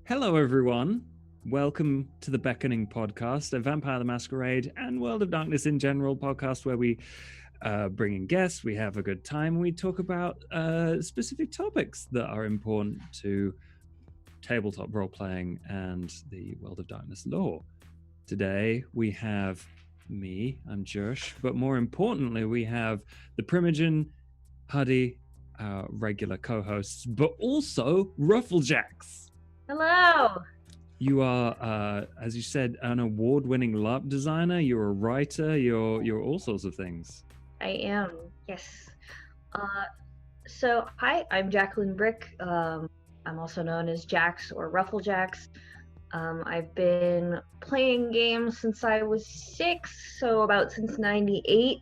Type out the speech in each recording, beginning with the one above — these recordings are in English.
Hello, everyone. Welcome to the Beckoning podcast, a Vampire the Masquerade and World of Darkness in general podcast where we bring in guests, we have a good time, and we talk about specific topics that are important to tabletop role-playing and the World of Darkness lore. Today, we have me, I'm Jersh, but more importantly, we have the Primogen, Huddy, our regular co-hosts, but also RuffleJax. Hello. You are, as you said, an award-winning LARP designer. You're a writer. You're all sorts of things. I am, yes. So hi, I'm Jacqueline Bryk. I'm also known as Jax or RuffleJax. I've been playing games since I was 6, so about since '98,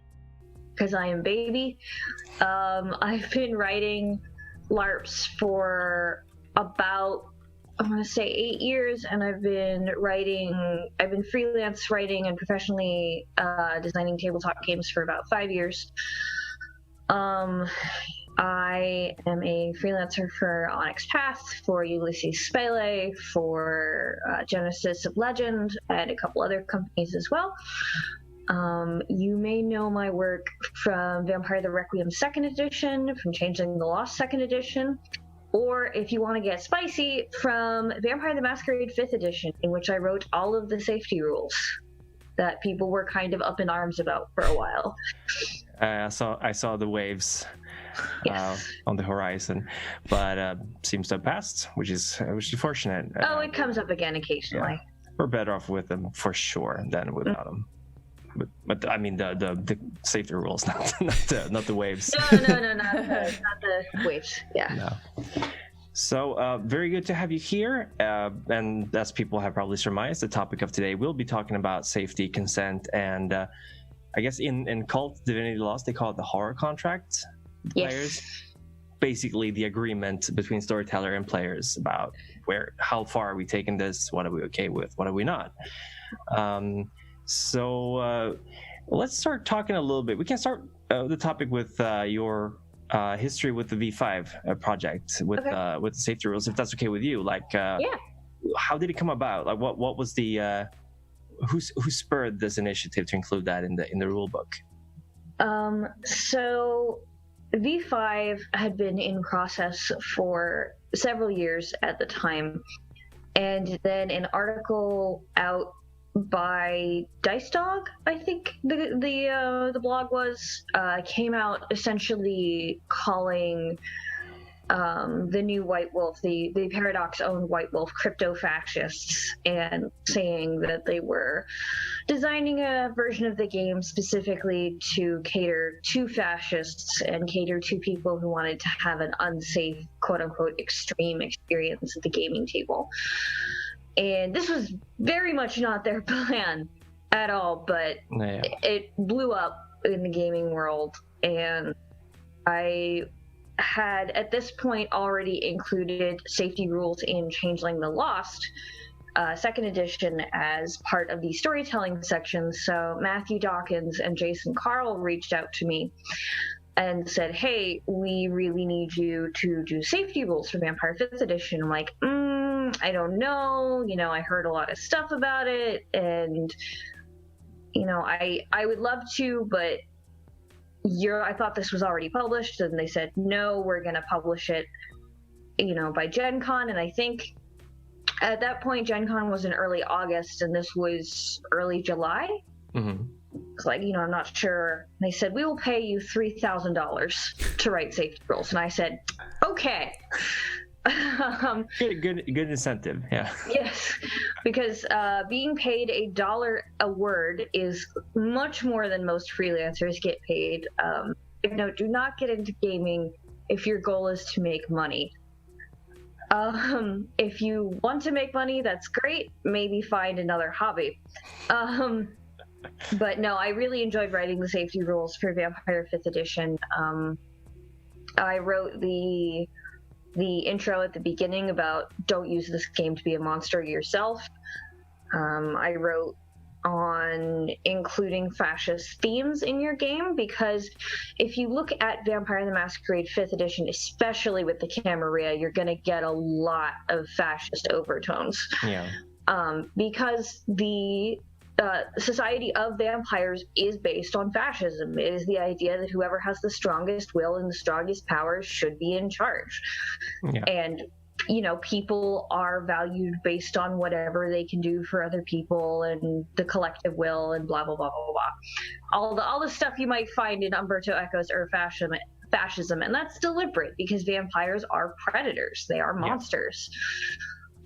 because I am baby. I've been writing LARPs for about, I want to say 8 years, and I've been freelance writing and professionally designing tabletop games for about 5 years. I am a freelancer for Onyx Path, for Ulysses Spele, for Genesis of Legend, and a couple other companies as well. You may know my work from Vampire the Requiem 2nd Edition, from Changeling the Lost 2nd Edition, or if you want to get spicy, from Vampire the Masquerade 5th Edition, in which I wrote all of the safety rules that people were kind of up in arms about for a while. I saw the waves on the horizon, but seems to have passed, which is fortunate. It comes up again occasionally. Yeah, we're better off with them for sure than without them. But I mean the safety rules, not the waves. No, not the waves. Yeah. No. So very good to have you here. And as people have probably surmised, the topic of today we'll be talking about safety, consent, and I guess in Cult Divinity Lost they call it the horror contract. Yes. Players, basically the agreement between storyteller and players about how far are we taking this, what are we okay with, what are we not. So let's start talking a little bit. We can start the topic with your history with the V5 project with the safety rules, if that's okay with you. Like, how did it come about? Like, what was the who spurred this initiative to include that in the rule book? So V5 had been in process for several years at the time, and then an article out by Dice Dog, I think the blog was, came out essentially calling the new White Wolf, the Paradox owned White Wolf, crypto fascists, and saying that they were designing a version of the game specifically to cater to fascists and cater to people who wanted to have an unsafe, quote unquote, extreme experience at the gaming table. And this was very much not their plan at all, but it blew up in the gaming world. And I had, at this point, already included safety rules in Changeling the Lost 2nd Edition as part of the storytelling section. So Matthew Dawkins and Jason Carl reached out to me and said, hey, we really need you to do safety rules for Vampire 5th Edition. I'm like, I don't know. I heard a lot of stuff about it, and I would love to, but I thought this was already published. And they said, no, we're going to publish it, by Gen Con. And I think at that point, Gen Con was in early August, and this was early July. Mm-hmm. It's like, I'm not sure. They said, we will pay you $3,000 to write safety rules. And I said, okay. Good incentive. Yeah. Yes, because being paid $1 a word is much more than most freelancers get paid. Do not get into gaming if your goal is to make money. If you want to make money, that's great. Maybe find another hobby. But no, I really enjoyed writing the safety rules for Vampire 5th Edition. I wrote the intro at the beginning about don't use this game to be a monster yourself. I wrote on including fascist themes in your game, because if you look at Vampire the Masquerade 5th edition, especially with the Camarilla, you're going to get a lot of fascist overtones. Yeah. Because the Society of Vampires is based on fascism. It is the idea that whoever has the strongest will and the strongest powers should be in charge. Yeah. And people are valued based on whatever they can do for other people and the collective will and blah, blah, blah, blah, blah. All the stuff you might find in Umberto Eco's or fascism. And that's deliberate because vampires are predators. They are monsters. Yeah.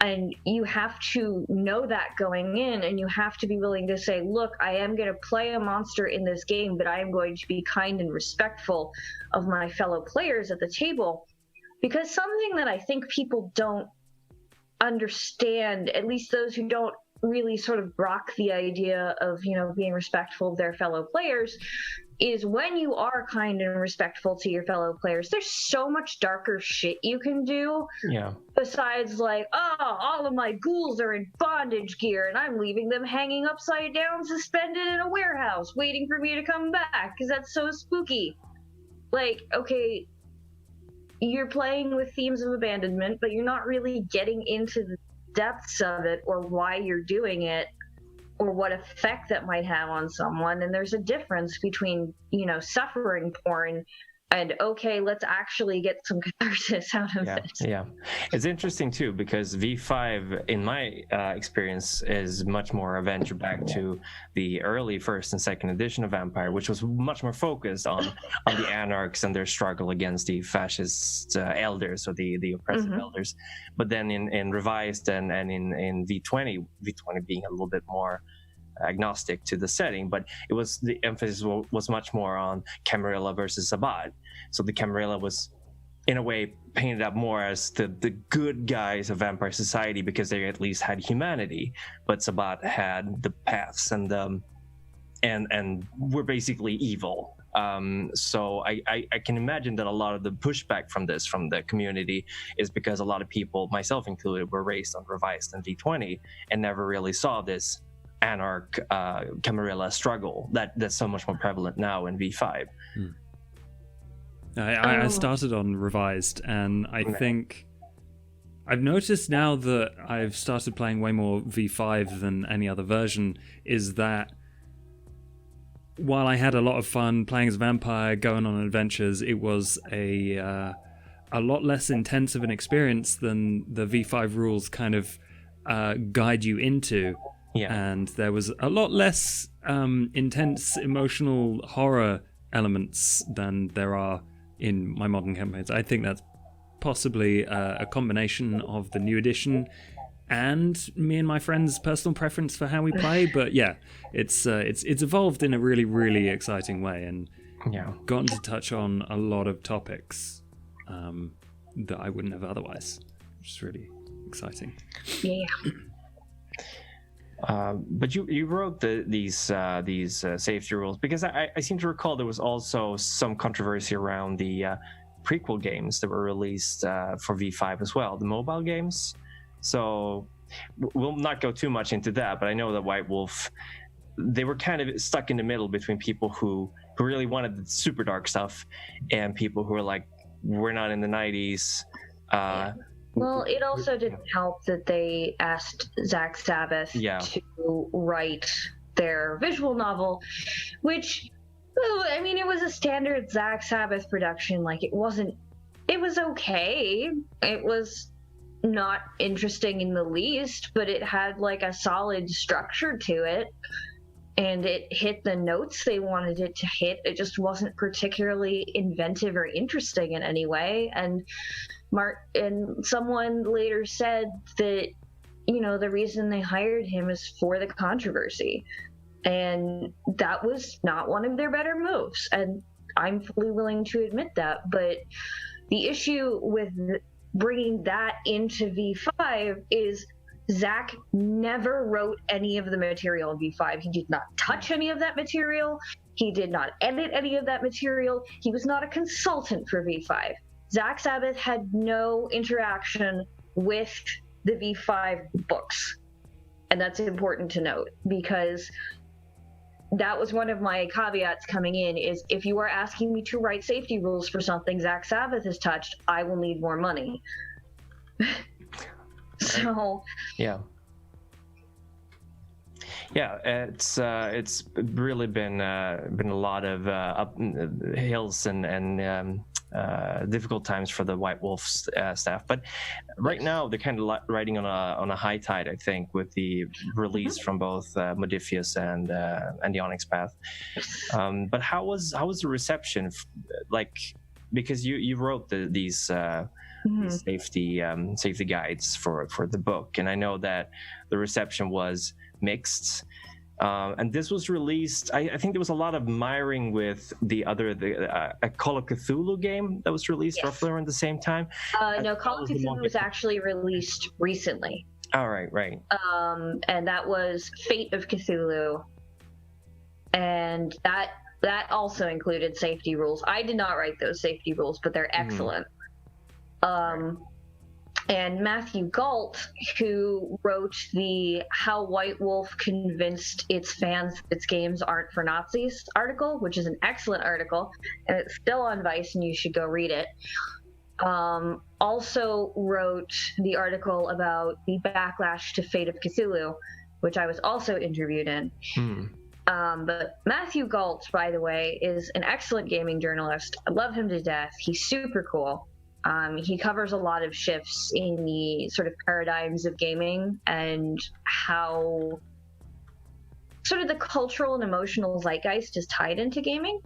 And you have to know that going in, and you have to be willing to say, look, I am going to play a monster in this game, but I am going to be kind and respectful of my fellow players at the table. Because something that I think people don't understand, at least those who don't really sort of grok the idea of, being respectful of their fellow players, is when you are kind and respectful to your fellow players, there's so much darker shit you can do. Yeah. Besides, like, all of my ghouls are in bondage gear and I'm leaving them hanging upside down, suspended in a warehouse, waiting for me to come back because that's so spooky. Like, okay, you're playing with themes of abandonment, but you're not really getting into the depths of it or why you're doing it or what effect that might have on someone. And there's a difference between, suffering porn and, okay, let's actually get some catharsis out of it. Yeah. It's interesting, too, because V5, in my experience, is much more a venture back to the early first and second edition of Vampire, which was much more focused on the anarchs and their struggle against the fascist elders or the oppressive elders. But then in Revised and in V20 being a little bit more agnostic to the setting, but it was the emphasis was much more on Camarilla versus Sabbat. So the Camarilla was in a way painted up more as the good guys of Vampire Society because they at least had humanity, but Sabbat had the paths and were basically evil. So I can imagine that a lot of the pushback from the community is because a lot of people, myself included, were raised on Revised and V20 and never really saw this anarch Camarilla struggle that's so much more prevalent now in V5. I started on Revised, and I think I've noticed now that I've started playing way more V5 than any other version, is that while I had a lot of fun playing as a vampire, going on adventures, it was a lot less intense of an experience than the V5 rules kind of guide you into. Yeah. And there was a lot less intense emotional horror elements than there are in my modern campaigns. I think that's possibly a combination of the new edition and me and my friends' personal preference for how we play. But yeah, it's evolved in a really, really exciting way, and gotten to touch on a lot of topics that I wouldn't have otherwise, which is really exciting. Yeah. But you wrote these safety rules because I seem to recall there was also some controversy around the prequel games that were released for V5 as well, the mobile games. So we'll not go too much into that, but I know that White Wolf, they were kind of stuck in the middle between people who really wanted the super dark stuff and people who were like, we're not in the 90s. Well, it also didn't help that they asked Zach Sabbath to write their visual novel, which, I mean, it was a standard Zach Sabbath production. Like, it was okay. It was not interesting in the least, but it had like a solid structure to it, and it hit the notes they wanted it to hit. It just wasn't particularly inventive or interesting in any way. And someone later said that, the reason they hired him is for the controversy. And that was not one of their better moves. And I'm fully willing to admit that. But the issue with bringing that into V5 is Zach never wrote any of the material in V5. He did not touch any of that material. He did not edit any of that material. He was not a consultant for V5. Zach Sabbath had no interaction with the V5 books. And that's important to note, because that was one of my caveats coming in, is if you are asking me to write safety rules for something Zach Sabbath has touched, I will need more money. So yeah, it's really been a lot of hills and difficult times for the White Wolf staff, but right now they're kind of riding on a high tide, I think, with the release from both Modiphius and the Onyx Path. But how was the reception? Like, because you wrote these safety guides for the book, and I know that the reception was mixed. And this was released, I think there was a lot of miring with a Call of Cthulhu game that was released roughly around the same time. No, Call of Cthulhu was actually released recently. All right. And that was Fate of Cthulhu. And that also included safety rules. I did not write those safety rules, but they're excellent. And Matthew Galt, who wrote the How White Wolf Convinced Its Fans Its Games Aren't for Nazis article, which is an excellent article, and it's still on Vice, and you should go read it, also wrote the article about the backlash to Fate of Cthulhu, which I was also interviewed in. But Matthew Galt, by the way, is an excellent gaming journalist. I love him to death. He's super cool. He covers a lot of shifts in the sort of paradigms of gaming and how sort of the cultural and emotional zeitgeist is tied into gaming.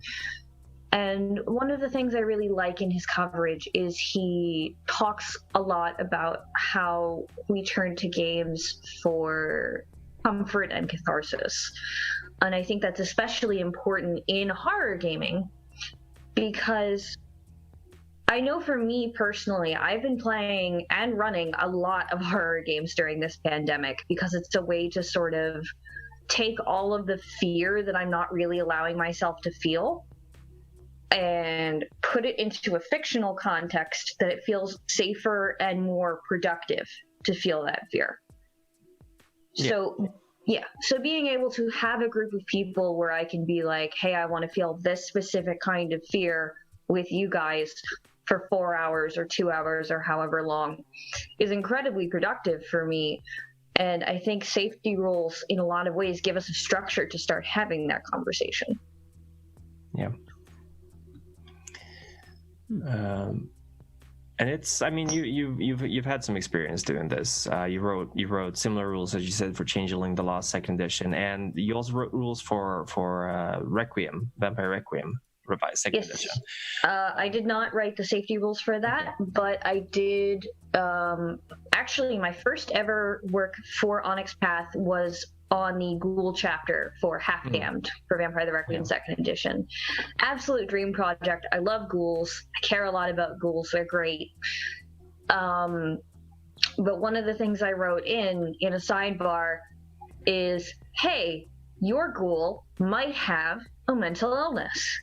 And one of the things I really like in his coverage is he talks a lot about how we turn to games for comfort and catharsis. And I think that's especially important in horror gaming, because I know for me personally, I've been playing and running a lot of horror games during this pandemic because it's a way to sort of take all of the fear that I'm not really allowing myself to feel and put it into a fictional context that it feels safer and more productive to feel that fear. So being able to have a group of people where I can be like, hey, I want to feel this specific kind of fear with you guys for 4 hours or 2 hours or however long is incredibly productive for me. And I think safety rules in a lot of ways give us a structure to start having that conversation. Yeah. And it's, I mean, you've had some experience doing this. You wrote similar rules, as you said, for Changeling, the Lost Second Edition, and you also wrote rules for Requiem, Vampire Requiem, revised second edition. I did not write the safety rules for that, but I did. Actually, my first ever work for Onyx Path was on the Ghoul chapter for Half Damned for Vampire the Requiem second edition. Absolute dream project. I love ghouls. I care a lot about ghouls. They're great. But one of the things I wrote in a sidebar is, hey, your ghoul might have a mental illness.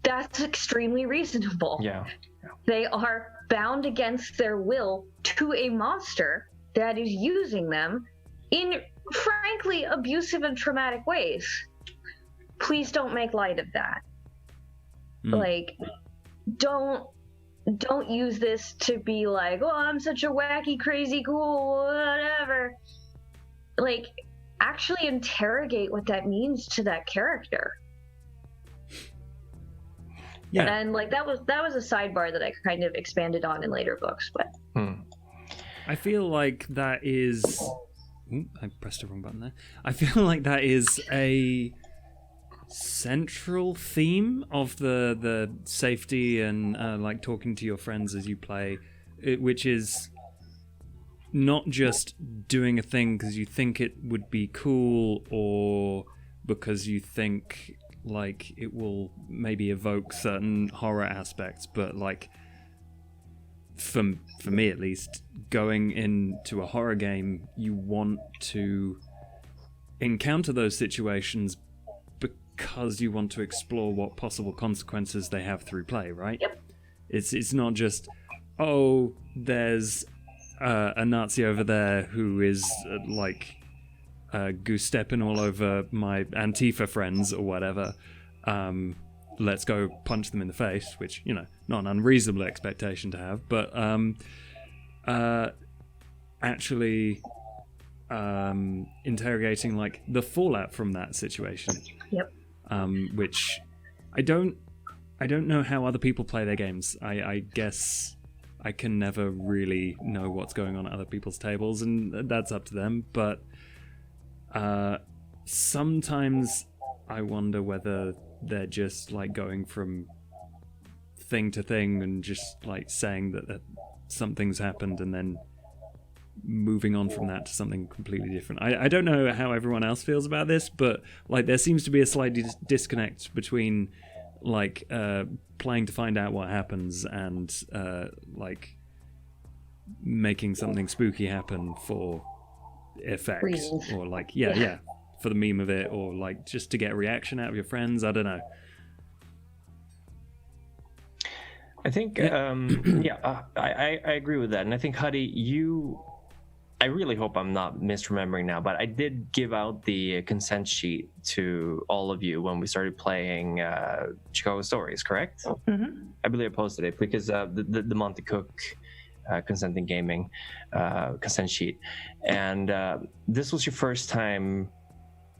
That's extremely reasonable. Yeah. They are bound against their will to a monster that is using them in frankly abusive and traumatic ways. Please don't make light of that. Like, don't use this to be like, oh, I'm such a wacky, crazy, cool, whatever. Like, actually interrogate what that means to that character. Yeah. And like that was a sidebar that I kind of expanded on in later books, but I feel like that is I pressed the wrong button there. I feel like that is a central theme of the safety and like talking to your friends as you play, which is not just doing a thing because you think it would be cool or because you think like it will maybe evoke certain horror aspects, but like for me at least, going into a horror game, you want to encounter those situations because you want to explore what possible consequences they have through play, right? Yep. It's not just, oh, there's a Nazi over there who is like goose stepping all over my Antifa friends or whatever, let's go punch them in the face, which, you know, not an unreasonable expectation to have, but actually interrogating like the fallout from that situation. Yep. Which I don't know how other people play their games. I guess I can never really know what's going on at other people's tables, and that's up to them. But sometimes I wonder whether they're just like going from thing to thing and just like saying that something's happened and then moving on from that to something completely different. I don't know how everyone else feels about this, but like there seems to be a slight disconnect between like playing to find out what happens and like making something spooky happen for effect Reasons. or like yeah for the meme of it, or like just to get a reaction out of your friends. I don't know. I think I agree with that, and I think Huddy, I really hope I'm not misremembering now, but I did give out the consent sheet to all of you when we started playing Chicago Stories, correct? Mm-hmm. I believe I posted it because the Monty Cook consenting gaming consent sheet, and this was your first time.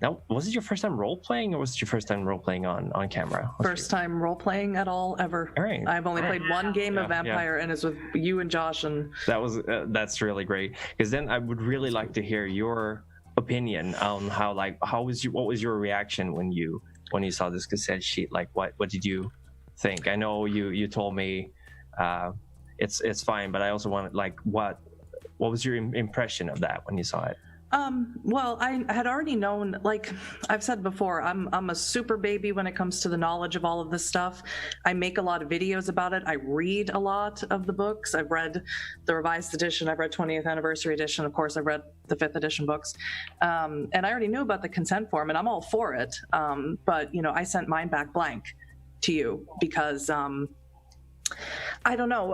Now, was it your first time role playing, or was it your first time role playing on camera? First time role playing at all ever. All right. I've only played one game of Vampire, and it's with you and Josh. And that's really great, because then I would really like to hear your opinion on what was your reaction when you saw this cassette sheet? Like what did you think? I know you told me it's fine, but I also wanted like what was your impression of that when you saw it? Well, I had already known, like I've said before, I'm a super baby when it comes to the knowledge of all of this stuff. I make a lot of videos about it. I read a lot of the books. I've read the revised edition. I've read 20th anniversary edition. Of course, I've read the 5th edition books. And I already knew about the consent form, and I'm all for it. But, you know, I sent mine back blank to you because I don't know.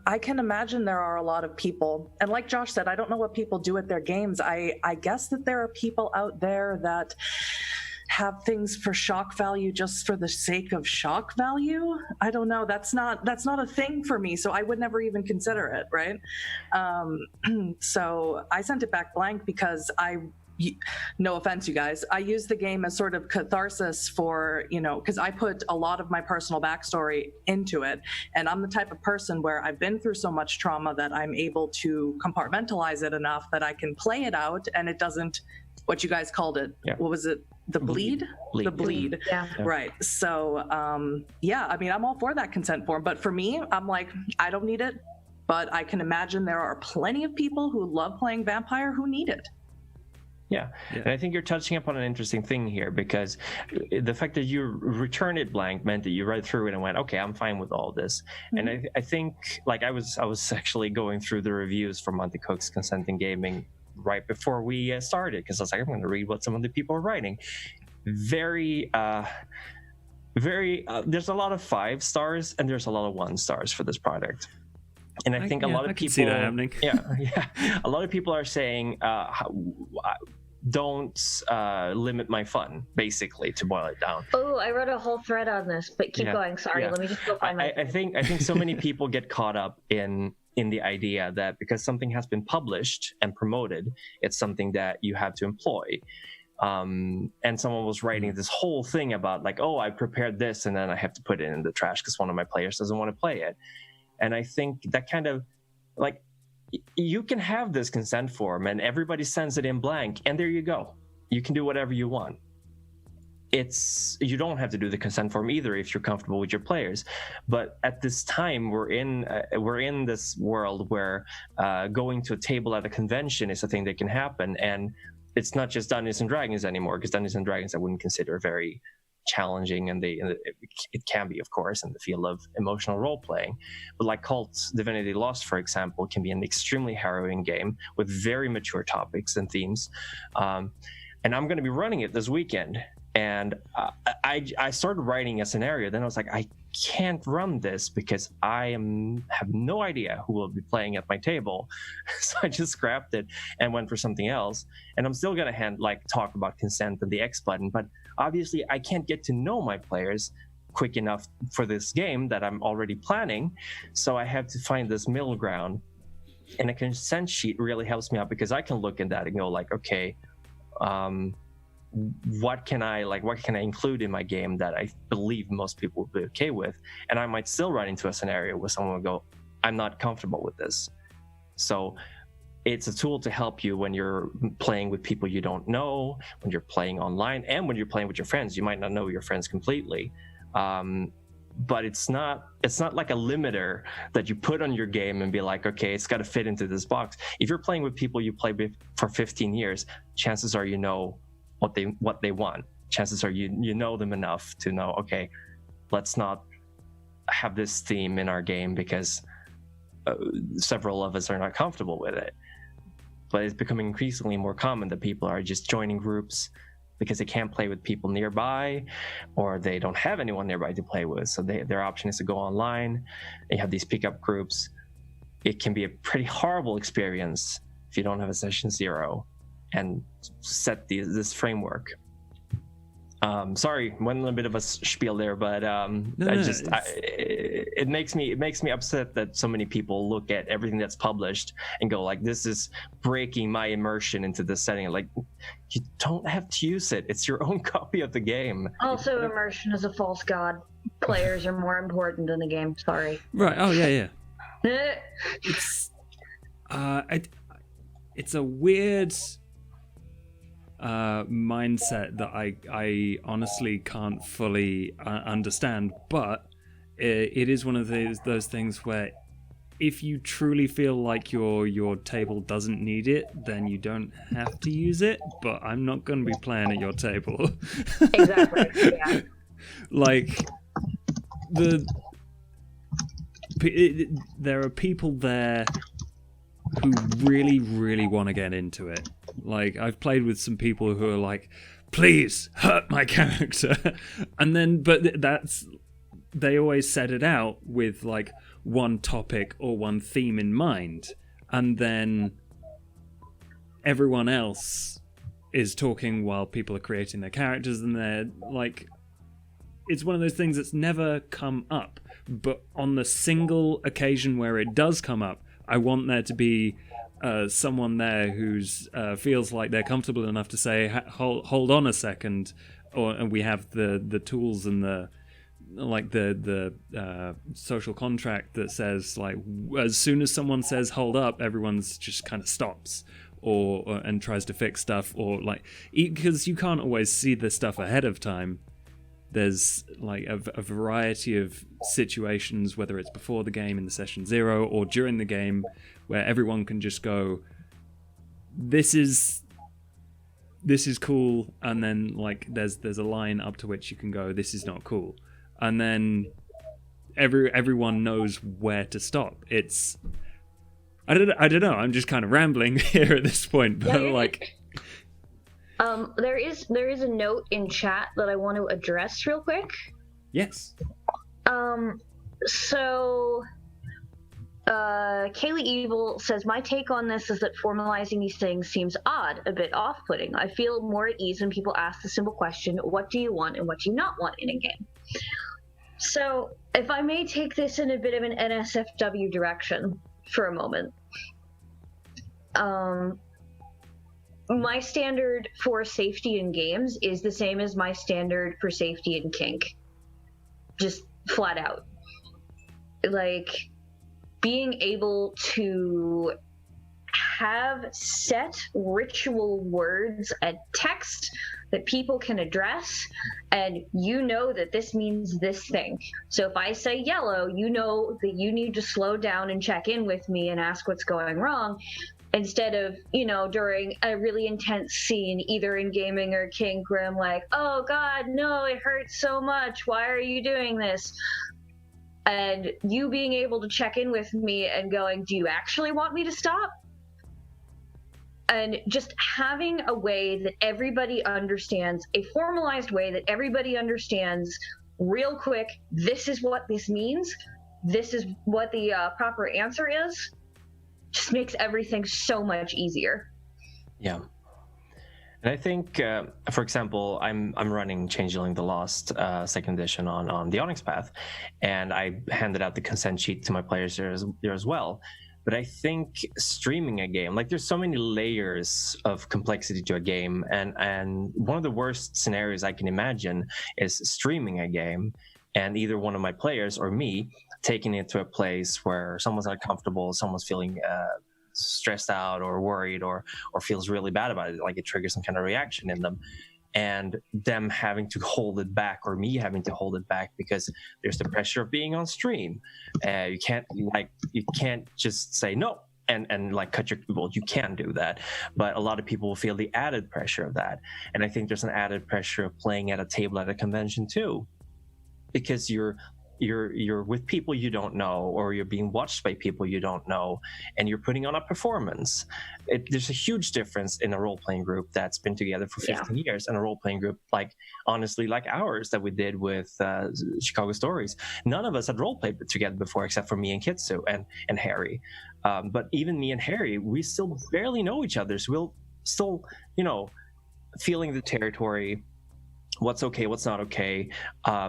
I can imagine there are a lot of people, and like Josh said, I don't know what people do at their games. I guess that there are people out there that have things for shock value just for the sake of shock value. I don't know. That's not a thing for me, so I would never even consider it, right? So I sent it back blank because no offense, you guys, I use the game as sort of catharsis for, you know, because I put a lot of my personal backstory into it, and I'm the type of person where I've been through so much trauma that I'm able to compartmentalize it enough that I can play it out and it doesn't, what you guys called it, what was it, the bleed? The bleed. Yeah. Right. So yeah, I mean, I'm all for that consent form, but for me, I'm like, I don't need it, but I can imagine there are plenty of people who love playing Vampire who need it. Yeah, and I think you're touching upon an interesting thing here, because the fact that you returned it blank meant that you read through it and went, okay, I'm fine with all this. Mm-hmm. And I think, like, I was actually going through the reviews for Monty Cook's Consenting Gaming right before we started, because I was like, I'm going to read what some of the people are writing. Very, there's a lot of 5 stars and there's a lot of 1 stars for this product. And I think a lot of people see that happening. A lot of people are saying, don't limit my fun, basically, to boil it down. Oh, I wrote a whole thread on this, but keep going. Sorry, let me just go find my. I think so many people get caught up in the idea that because something has been published and promoted, it's something that you have to employ. And someone was writing this whole thing about like, oh, I prepared this and then I have to put it in the trash because one of my players doesn't want to play it. And I think that kind of like, you can have this consent form and everybody sends it in blank and there you go. You can do whatever you want. You don't have to do the consent form either if you're comfortable with your players. But at this time, we're in this world where going to a table at a convention is a thing that can happen. And it's not just Dungeons and Dragons anymore, because Dungeons and Dragons I wouldn't consider very challenging, and it can be, of course, in the field of emotional role playing, but like Cult Divinity Lost, for example, can be an extremely harrowing game with very mature topics and themes. And I'm going to be running it this weekend, and I started writing a scenario. Then I was like, I can't run this because have no idea who will be playing at my table. So I just scrapped it and went for something else. And I'm still gonna talk about consent and the X button, but obviously I can't get to know my players quick enough for this game that I'm already planning. So I have to find this middle ground. And a consent sheet really helps me out because I can look at that and go like, okay, what can I include in my game that I believe most people will be okay with? And I might still run into a scenario where someone will go, I'm not comfortable with this. So it's a tool to help you when you're playing with people you don't know, when you're playing online, and when you're playing with your friends. You might not know your friends completely. But it's not like a limiter that you put on your game and be like, okay, it's got to fit into this box. If you're playing with people you play with for 15 years, chances are you know what they want. Chances are you know them enough to know, okay, let's not have this theme in our game because several of us are not comfortable with it. But it's becoming increasingly more common that people are just joining groups because they can't play with people nearby, or they don't have anyone nearby to play with. So their option is to go online. They have these pickup groups. It can be a pretty horrible experience if you don't have a session zero and set this framework. Sorry, went a little bit of a spiel there, but it makes me upset that so many people look at everything that's published and go like, this is breaking my immersion into this setting. Like, you don't have to use it. It's your own copy of the game. Also, immersion is a false god. Players are more important than the game. Sorry. Right. Oh yeah. It's a weird mindset that I honestly can't fully understand, but it is one of those things where if you truly feel like your table doesn't need it, then you don't have to use it. But I'm not going to be playing at your table. Exactly. Yeah. Like there are people there who really, really want to get into it. Like, I've played with some people who are like, please hurt my character. And then, but they always set it out with like one topic or one theme in mind. And then everyone else is talking while people are creating their characters, and they're like, it's one of those things that's never come up. But on the single occasion where it does come up, I want there to be someone there who's feels like they're comfortable enough to say, hold on a second, and we have the tools and the social contract that says, like, as soon as someone says hold up, everyone's just kind of stops and tries to fix stuff, or like, because you can't always see the stuff ahead of time. There's like a variety of situations, whether it's before the game in the session zero or during the game, where everyone can just go, this is cool, and then like there's a line up to which you can go, this is not cool, and then everyone knows where to stop. It's I don't know. I'm just kind of rambling here at this point, but like. There is a note in chat that I want to address real quick. Yes. So Kaylee Evil says, my take on this is that formalizing these things seems odd, a bit off-putting. I feel more at ease when people ask the simple question, what do you want and what do you not want in a game? So if I may take this in a bit of an NSFW direction for a moment. My standard for safety in games is the same as my standard for safety in kink. Just flat out. Like, being able to have set ritual words and text that people can address, and you know that this means this thing. So if I say yellow, you know that you need to slow down and check in with me and ask what's going wrong. Instead of, during a really intense scene, either in gaming or kink, where I'm like, oh God, no, it hurts so much. Why are you doing this? And you being able to check in with me and going, do you actually want me to stop? And just having a way that everybody understands, a formalized way that everybody understands real quick, this is what this means, this is what the proper answer is, just makes everything so much easier. Yeah. And I think, for example, I'm running Changeling the Lost second edition on the Onyx Path, and I handed out the consent sheet to my players there as well. But I think streaming a game, like there's so many layers of complexity to a game, and one of the worst scenarios I can imagine is streaming a game and either one of my players or me taking it to a place where someone's uncomfortable, someone's feeling stressed out or worried or feels really bad about it, like it triggers some kind of reaction in them, and them having to hold it back, or me having to hold it back because there's the pressure of being on stream. You can't just say no and like cut your, well, you can do that, but a lot of people will feel the added pressure of that. And I think there's an added pressure of playing at a table at a convention too, because you're with people you don't know, or you're being watched by people you don't know, and you're putting on a performance. There's a huge difference in a role-playing group that's been together for 15 years and a role-playing group like ours that we did with Chicago Stories. None of us had role-played together before except for me and Kitsu and Harry. But even me and Harry, we still barely know each other. So we'll still, feeling the territory, what's okay, what's not okay.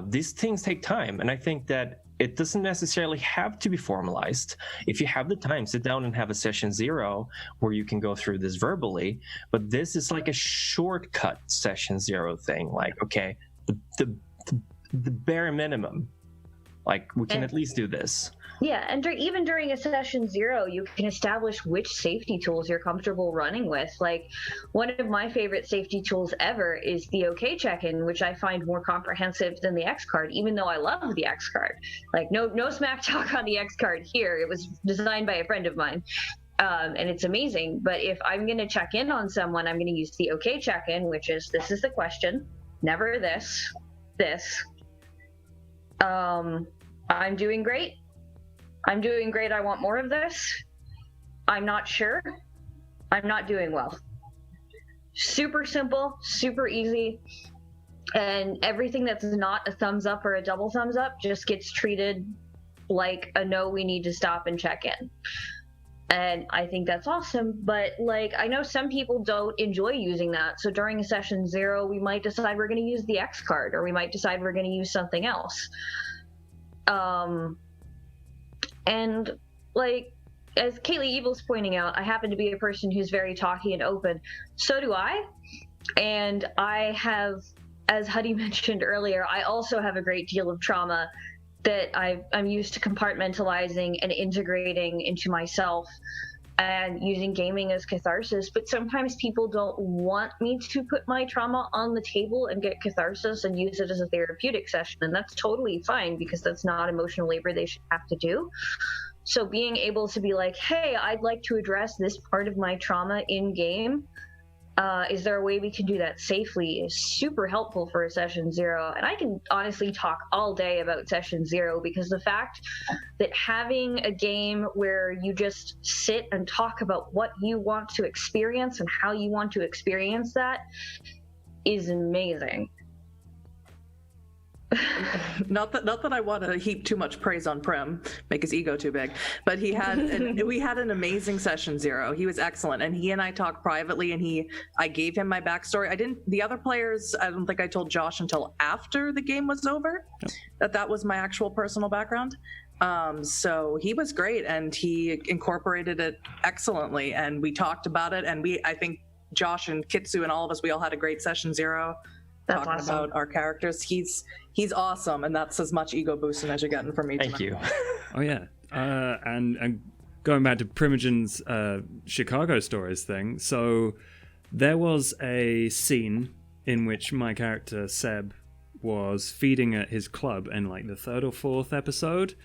These things take time, and I think that it doesn't necessarily have to be formalized. If you have the time, sit down and have a session 0 where you can go through this verbally, but this is like a shortcut session 0 thing. Like, okay, the bare minimum, like we can at least do this. Yeah, and even during a session 0, you can establish which safety tools you're comfortable running with. Like, one of my favorite safety tools ever is the OK check-in, which I find more comprehensive than the X card, even though I love the X card. Like, no smack talk on the X card here. It was designed by a friend of mine, and it's amazing. But if I'm going to check in on someone, I'm going to use the OK check-in, which is, this is the question, never this. I'm doing great. I want more of this. I'm not sure. I'm not doing well. Super simple, super easy. And everything that's not a thumbs up or a double thumbs up just gets treated like a no, we need to stop and check in. And I think that's awesome. But like, I know some people don't enjoy using that. So during a session 0, we might decide we're going to use the X card, or we might decide we're going to use something else. And like, as Kaylee Evil's pointing out, I happen to be a person who's very talky and open. So do I. And I have, as Huddy mentioned earlier, I also have a great deal of trauma that I'm used to compartmentalizing and integrating into myself and using gaming as catharsis. But sometimes people don't want me to put my trauma on the table and get catharsis and use it as a therapeutic session. And that's totally fine, because that's not emotional labor they should have to do. So being able to be like, hey, I'd like to address this part of my trauma in game. Is there a way we can do that safely is super helpful for a session 0. And I can honestly talk all day about session 0, because the fact that having a game where you just sit and talk about what you want to experience and how you want to experience that is amazing. Not that I want to heap too much praise on Prim, make his ego too big, but we had an amazing session 0. He was excellent, and he and I talked privately, and I gave him my backstory. The other players, I don't think I told Josh until after the game was over, that was my actual personal background. So he was great, and he incorporated it excellently, and we talked about it, and I think Josh and Kitsu and all of us, we all had a great session 0. That's talking awesome. About our characters. He's awesome, and that's as much ego boosting as you're getting from me. Thank you. Oh yeah, and going back to Primogen's Chicago Stories thing. So there was a scene in which my character Seb was feeding at his club in like the 3rd or 4th episode,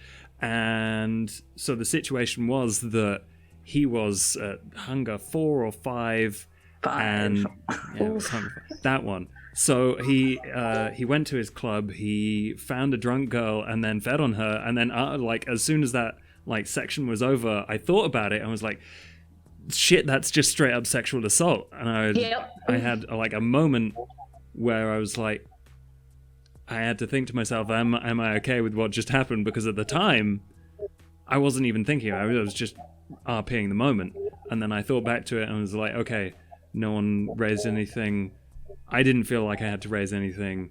and so the situation was that he was at hunger 4 or 5. And yeah, it was hunger 5. That one. So he went to his club, he found a drunk girl and then fed on her, and then like as soon as that like section was over, I thought about it and was like, shit, that's just straight up sexual assault. And I had like a moment where I was like, I had to think to myself, am I okay with what just happened? Because at the time, I wasn't even thinking. I was just RPing the moment. And then I thought back to it and was like, okay, no one raised anything. I didn't feel like I had to raise anything.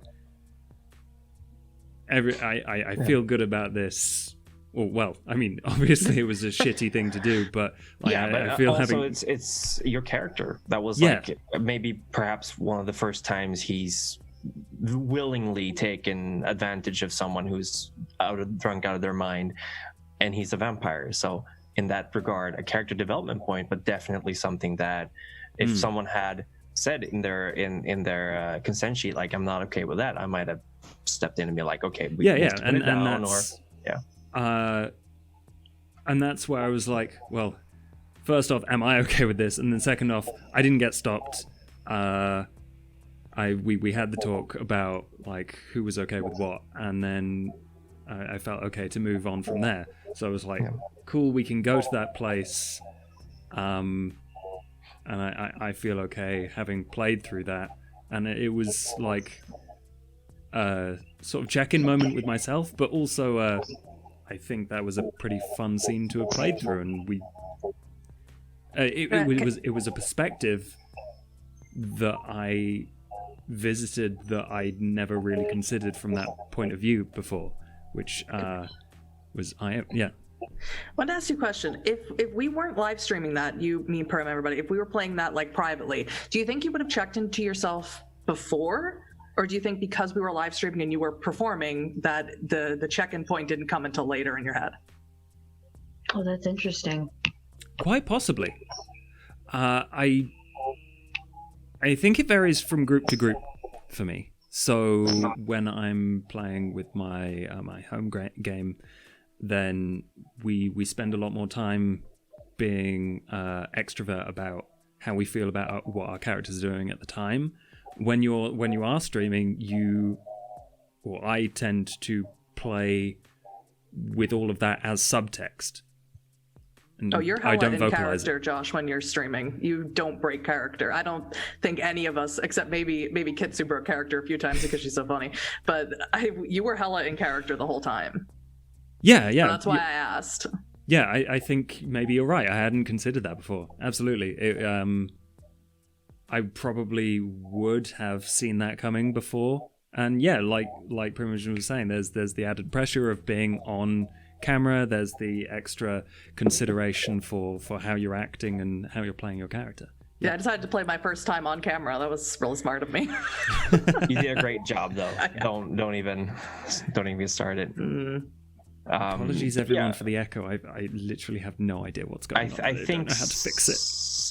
I feel good about this. Well, I mean, obviously it was a shitty thing to do, but like, I feel also it's your character. That was like maybe perhaps one of the first times he's willingly taken advantage of someone who's drunk out of their mind, and he's a vampire. So in that regard, a character development point, but definitely something that if someone had said in their consent sheet, like, I'm not okay with that, I might have stepped in and be like, okay, we need to put it down, and that's where I was like, well, first off, am I okay with this? And then second off, I didn't get stopped. We had the talk about like who was okay with what, and then I felt okay to move on from there. So I was like, cool, we can go to that place, and I feel okay having played through that. And it was like a sort of check-in moment with myself, but also I think that was a pretty fun scene to have played through, and it was a perspective that I visited that I'd never really considered from that point of view before, which was I want to ask you a question. If we weren't live streaming that, you, me, Prim, everybody, if we were playing that like privately, do you think you would have checked into yourself before? Or do you think because we were live streaming and you were performing that the check-in point didn't come until later in your head? Oh, that's interesting. Quite possibly. I think it varies from group to group for me. So when I'm playing with my my home game, then we spend a lot more time being extrovert about how we feel about what our characters are doing at the time. When you are streaming, I tend to play with all of that as subtext. And you're hella in character, Josh, when you're streaming. You don't break character. I don't think any of us, except maybe Kitsu broke character a few times because she's so funny. But you were hella in character the whole time. Yeah. So that's why I asked. Yeah, I think maybe you're right. I hadn't considered that before. Absolutely. I probably would have seen that coming before. And yeah, like Primogen was saying, there's the added pressure of being on camera. There's the extra consideration for how you're acting and how you're playing your character. Yeah, I decided to play my first time on camera. That was really smart of me. You did a great job, though. Don't even get started. Apologies, everyone, for the echo. I literally have no idea what's going on. I think don't know how to fix it.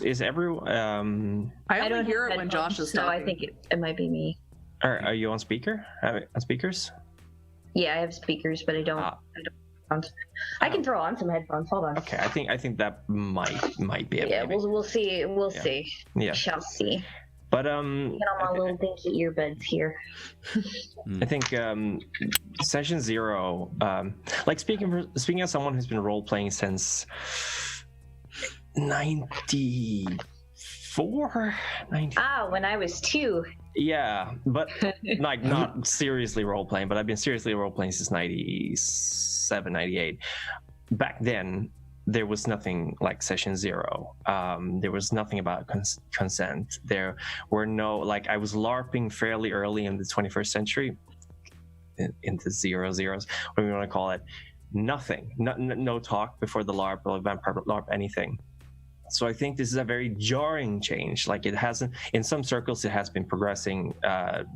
Is everyone? I don't hear it when Josh is talking. No, I think it might be me. Are you on speaker? On speakers? Yeah, I have speakers, but I don't. I can throw on some headphones. Hold on. Okay, I think that might be it. Yeah, maybe. we'll see. We'll see. Yeah, we shall see. But get on my little dinky earbuds here. I think session 0. Like speaking as someone who's been role playing since 94, 90. When I was 2. Yeah, but like not seriously role playing, but I've been seriously role playing since 97, 98. Back then, there was nothing like session 0. There was nothing about consent. There were no, like, I was LARPing fairly early in the 21st century, into 00s, whatever you want to call it. Nothing, no talk before the LARP or vampire LARP, anything. So I think this is a very jarring change. Like, it hasn't, in some circles it has been progressing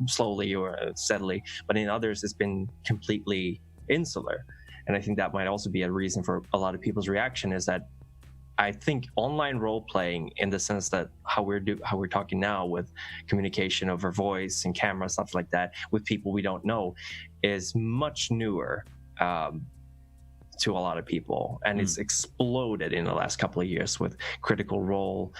slowly or steadily, but in others it's been completely insular. And I think that might also be a reason for a lot of people's reaction, is that I think online role playing, in the sense that how we're talking now with communication over voice and camera, stuff like that, with people we don't know, is much newer to a lot of people, and it's exploded in the last couple of years with Critical Role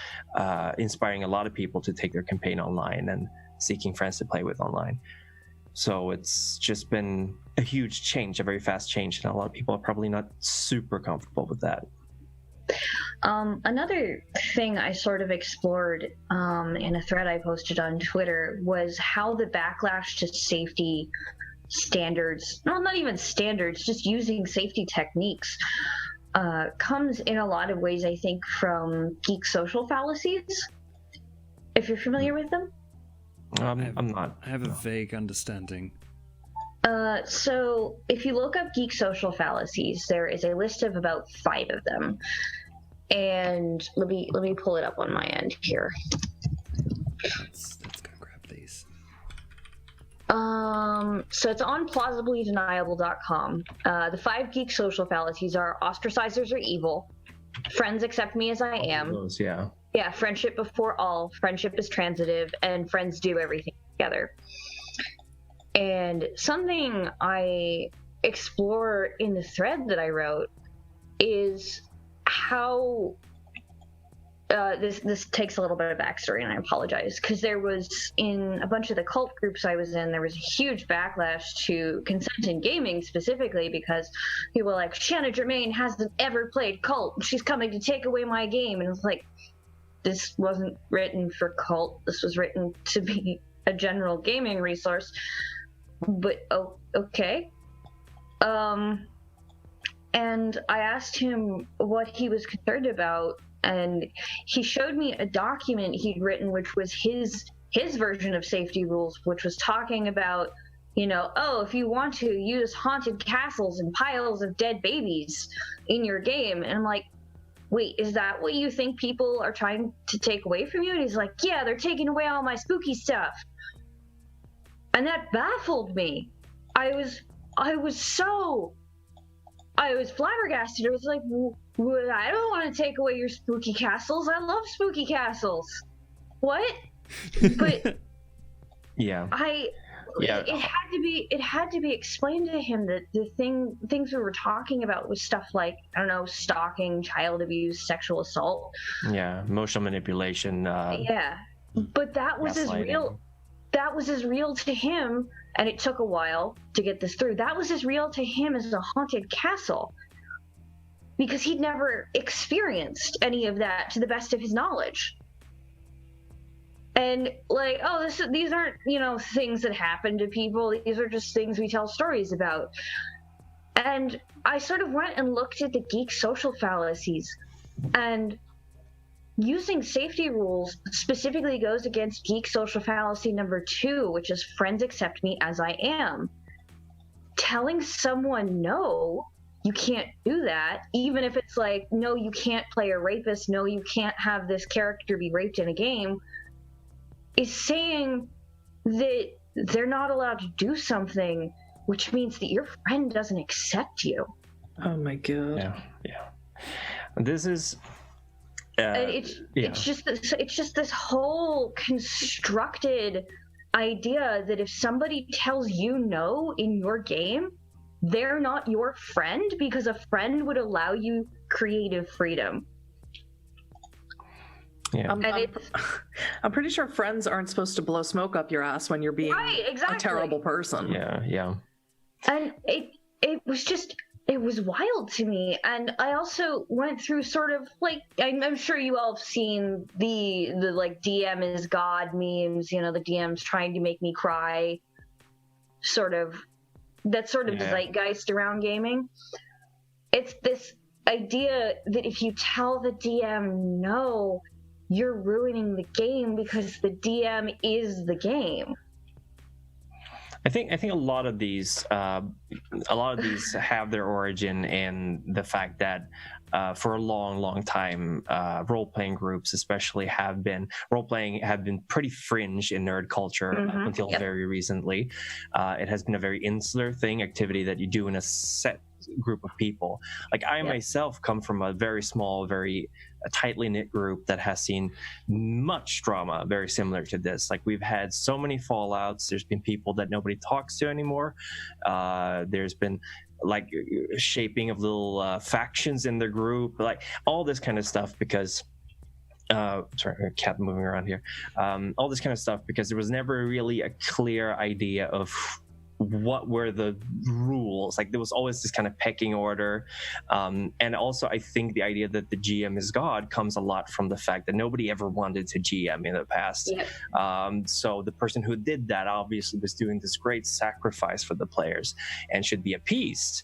inspiring a lot of people to take their campaign online and seeking friends to play with online. So it's just been a huge change, a very fast change, and a lot of people are probably not super comfortable with that. Another thing I sort of explored in a thread I posted on Twitter was how the backlash to safety standards, well, not even standards, just using safety techniques, comes in a lot of ways, I think, from Geek social fallacies, if you're familiar with them. I'm not. I have a vague understanding. So if you look up Geek social fallacies, there is a list of about 5 of them. And let me pull it up on my end here. Let's go grab these. So it's on plausiblydeniable.com. The 5 Geek social fallacies are: ostracizers are evil, friends accept me as I am. Those, yeah. Yeah, friendship before all, friendship is transitive, and friends do everything together. And something I explore in the thread that I wrote is how this takes a little bit of backstory, and I apologize, because there was, in a bunch of the cult groups I was in, there was a huge backlash to consent in gaming specifically, because people were like, Shanna Germain hasn't ever played cult, she's coming to take away my game. And it's like, this wasn't written for cult, this was written to be a general gaming resource. But okay. And I asked him what he was concerned about, and he showed me a document he'd written, which was his version of safety rules, which was talking about, if you want to use haunted castles and piles of dead babies in your game. And I'm like, wait, is that what you think people are trying to take away from you? And he's like, yeah, they're taking away all my spooky stuff. And that baffled me. I was flabbergasted. I was like, I don't want to take away your spooky castles. I love spooky castles. What? But yeah. It had to be explained to him that things we were talking about was stuff like, I don't know, stalking, child abuse, sexual assault. Yeah, emotional manipulation. Yeah, but that was as real. That was as real to him, and it took a while to get this through. That was as real to him as a haunted castle, because he'd never experienced any of that to the best of his knowledge. And like, these aren't, things that happen to people. These are just things we tell stories about. And I sort of went and looked at the Geek social fallacies, and using safety rules specifically goes against Geek social fallacy number 2, which is friends accept me as I am. Telling someone, no, you can't do that, even if it's like, no, you can't play a rapist, no, you can't have this character be raped in a game, is saying that they're not allowed to do something, which means that your friend doesn't accept you. Oh my god. Yeah. This is it's just this whole constructed idea that if somebody tells you no in your game, they're not your friend, because a friend would allow you creative freedom. Yeah. I'm pretty sure friends aren't supposed to blow smoke up your ass when you're being a terrible person. Yeah. And it was wild to me. And I also went through sort of like, I'm sure you all have seen the like DM is God memes, the DM's trying to make me cry, that's sort of zeitgeist around gaming. It's this idea that if you tell the DM no, you're ruining the game because the DM is the game. I think a lot of these have their origin in the fact that for a long time, role-playing groups especially have been pretty fringe in nerd culture until very recently. It has been a very insular activity that you do in a set group of people. Like I myself come from a very small, very tightly knit group that has seen much drama very similar to this. Like we've had so many fallouts. There's been people that nobody talks to anymore. There's been like shaping of little factions in the group, like all this kind of stuff because sorry, a cat moving around here. All this kind of stuff because there was never really a clear idea of what were the rules. Like there was always this kind of pecking order, and also I think the idea that the GM is God comes a lot from the fact that nobody ever wanted to GM in the past. So the person who did that obviously was doing this great sacrifice for the players and should be appeased,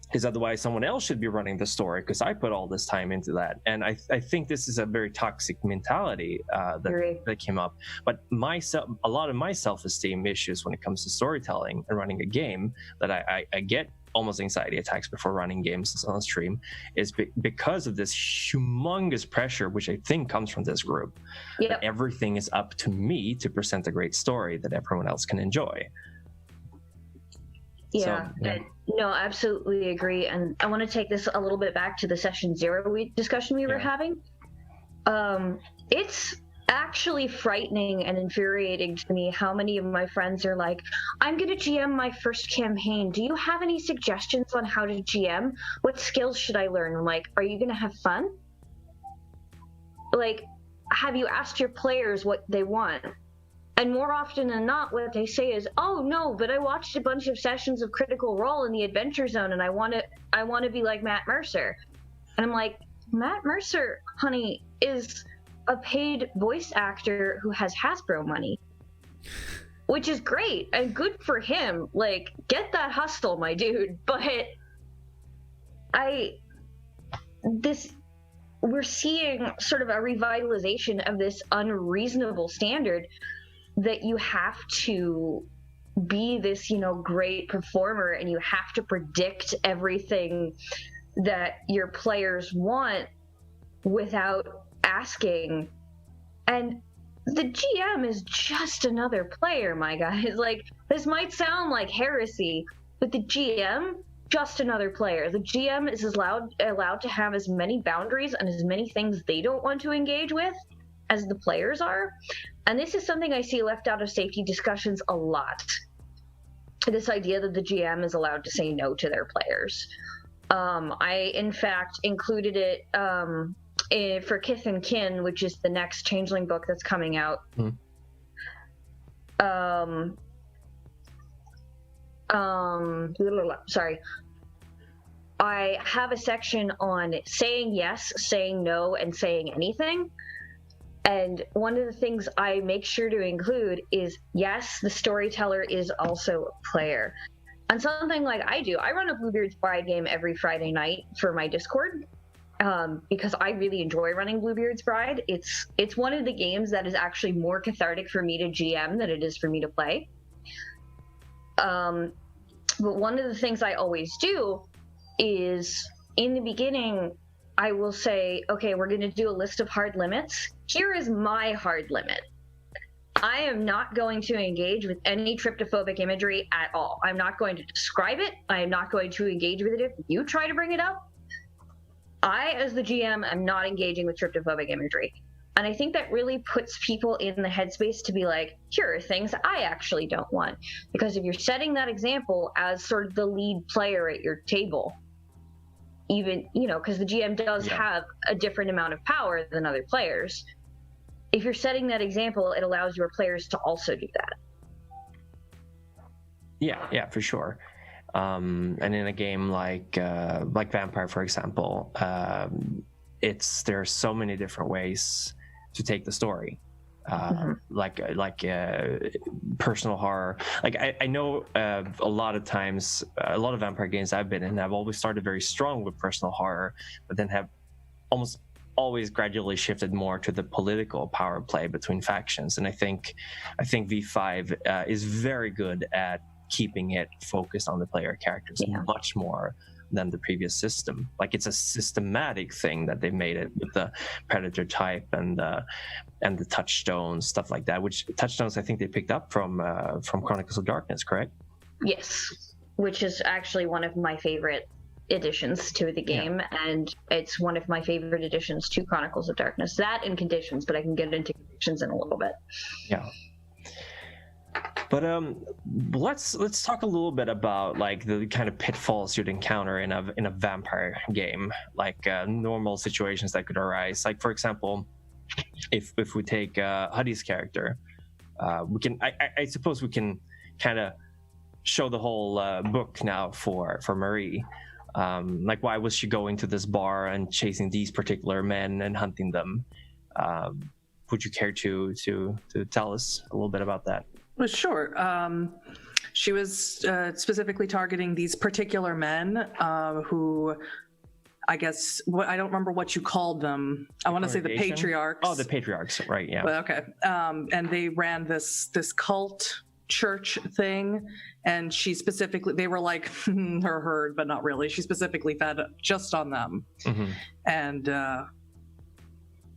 because otherwise someone else should be running the story because I put all this time into that. And I think this is a very toxic mentality that came up. But a lot of my self-esteem issues when it comes to storytelling and running a game, that I get almost anxiety attacks before running games on stream, is because of this humongous pressure, which I think comes from this group. That everything is up to me to present a great story that everyone else can enjoy. No, absolutely agree. And I want to take this a little bit back to the session 0 discussion we were having. It's actually frightening and infuriating to me how many of my friends are like, I'm going to GM my first campaign. Do you have any suggestions on how to GM? What skills should I learn? I'm like, are you going to have fun? Like, have you asked your players what they want? And more often than not, what they say is, "Oh no, but I watched a bunch of sessions of Critical Role in the Adventure Zone, and I want to be like Matt Mercer." And I'm like, Matt Mercer, honey, is a paid voice actor who has Hasbro money, which is great and good for him. Like, get that hustle, my dude. But we're seeing sort of a revitalization of this unreasonable standard that you have to be this, great performer, and you have to predict everything that your players want without asking. And the GM is just another player, my guys. Like, this might sound like heresy, but the GM, just another player. The GM is allowed to have as many boundaries and as many things they don't want to engage with as the players are. And this is something I see left out of safety discussions a lot. This idea that the GM is allowed to say no to their players. I, in fact, included it for Kith and Kin, which is the next Changeling book that's coming out. Sorry. I have a section on saying yes, saying no, and saying anything. And one of the things I make sure to include is, yes, the storyteller is also a player. And something like I do, I run a Bluebeard's Bride game every Friday night for my Discord, because I really enjoy running Bluebeard's Bride. It's one of the games that is actually more cathartic for me to GM than it is for me to play. But one of the things I always do is, in the beginning, I will say, okay, we're going to do a list of hard limits. Here is my hard limit. I am not going to engage with any tryptophobic imagery at all. I'm not going to describe it. I am not going to engage with it if you try to bring it up. I, as the GM, am not engaging with tryptophobic imagery. And I think that really puts people in the headspace to be like, here are things I actually don't want. Because if you're setting that example as sort of the lead player at your table, even, because the GM does have a different amount of power than other players. If you're setting that example, it allows your players to also do that. Yeah, for sure. And in a game like Vampire, for example, there are so many different ways to take the story. Like personal horror. Like I know a lot of times, a lot of vampire games I've been in, I've always started very strong with personal horror, but then have almost always gradually shifted more to the political power play between factions. And I think V5 is very good at keeping it focused on the player characters much more than the previous system. Like, it's a systematic thing that they've made it with the predator type and the touchstones, stuff like that, which touchstones I think they picked up from Chronicles of Darkness, correct? Yes, which is actually one of my favorite additions to the game, and it's one of my favorite additions to Chronicles of Darkness. That and Conditions, but I can get into Conditions in a little bit. Yeah. But let's talk a little bit about like the kind of pitfalls you'd encounter in a vampire game, like normal situations that could arise. Like, for example, if we take Huddy's character, I suppose we can kind of show the whole book now for Marie. Like, why was she going to this bar and chasing these particular men and hunting them? Would you care to tell us a little bit about that? Well, sure. She was specifically targeting these particular men who, I guess, I don't remember what you called them. I want to say the patriarchs. Oh, the patriarchs, right? Yeah. Well, okay. And they ran this cult church thing, and she specifically, they were like her herd, but not really. She specifically fed just on them. Mm-hmm. And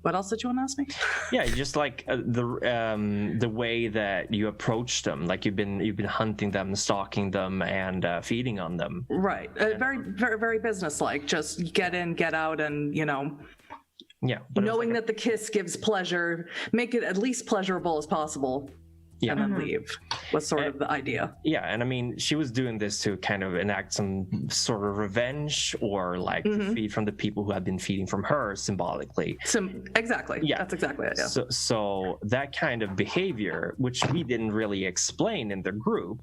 what else did you want to ask me? Yeah, just like the way that you approach them, like you've been hunting them, stalking them, and feeding on them. Right. Very, very, very businesslike. Just get in, get out, and yeah. Knowing that the kiss gives pleasure, make it at least pleasurable as possible. Yeah. And then leave was sort of the idea. Yeah, and I mean, she was doing this to kind of enact some sort of revenge, or like to feed from the people who had been feeding from her symbolically. Exactly. Yeah, that's exactly it. Yeah. So that kind of behavior, which we didn't really explain in the group,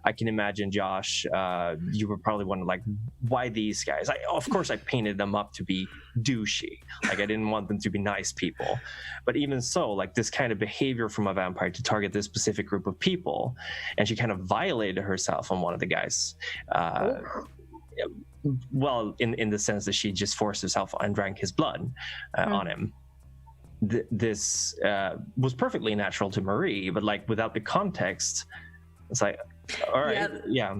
I can imagine, Josh, you were probably wondering, like, why these guys? Of course, I painted them up to be douchey. Like, I didn't want them to be nice people. But even so, like, this kind of behavior from a vampire to target this specific group of people, and she kind of violated herself on one of the guys. Well, in the sense that she just forced herself and drank his blood on him. This was perfectly natural to Marie, but, like, without the context, it's like, all right, yeah.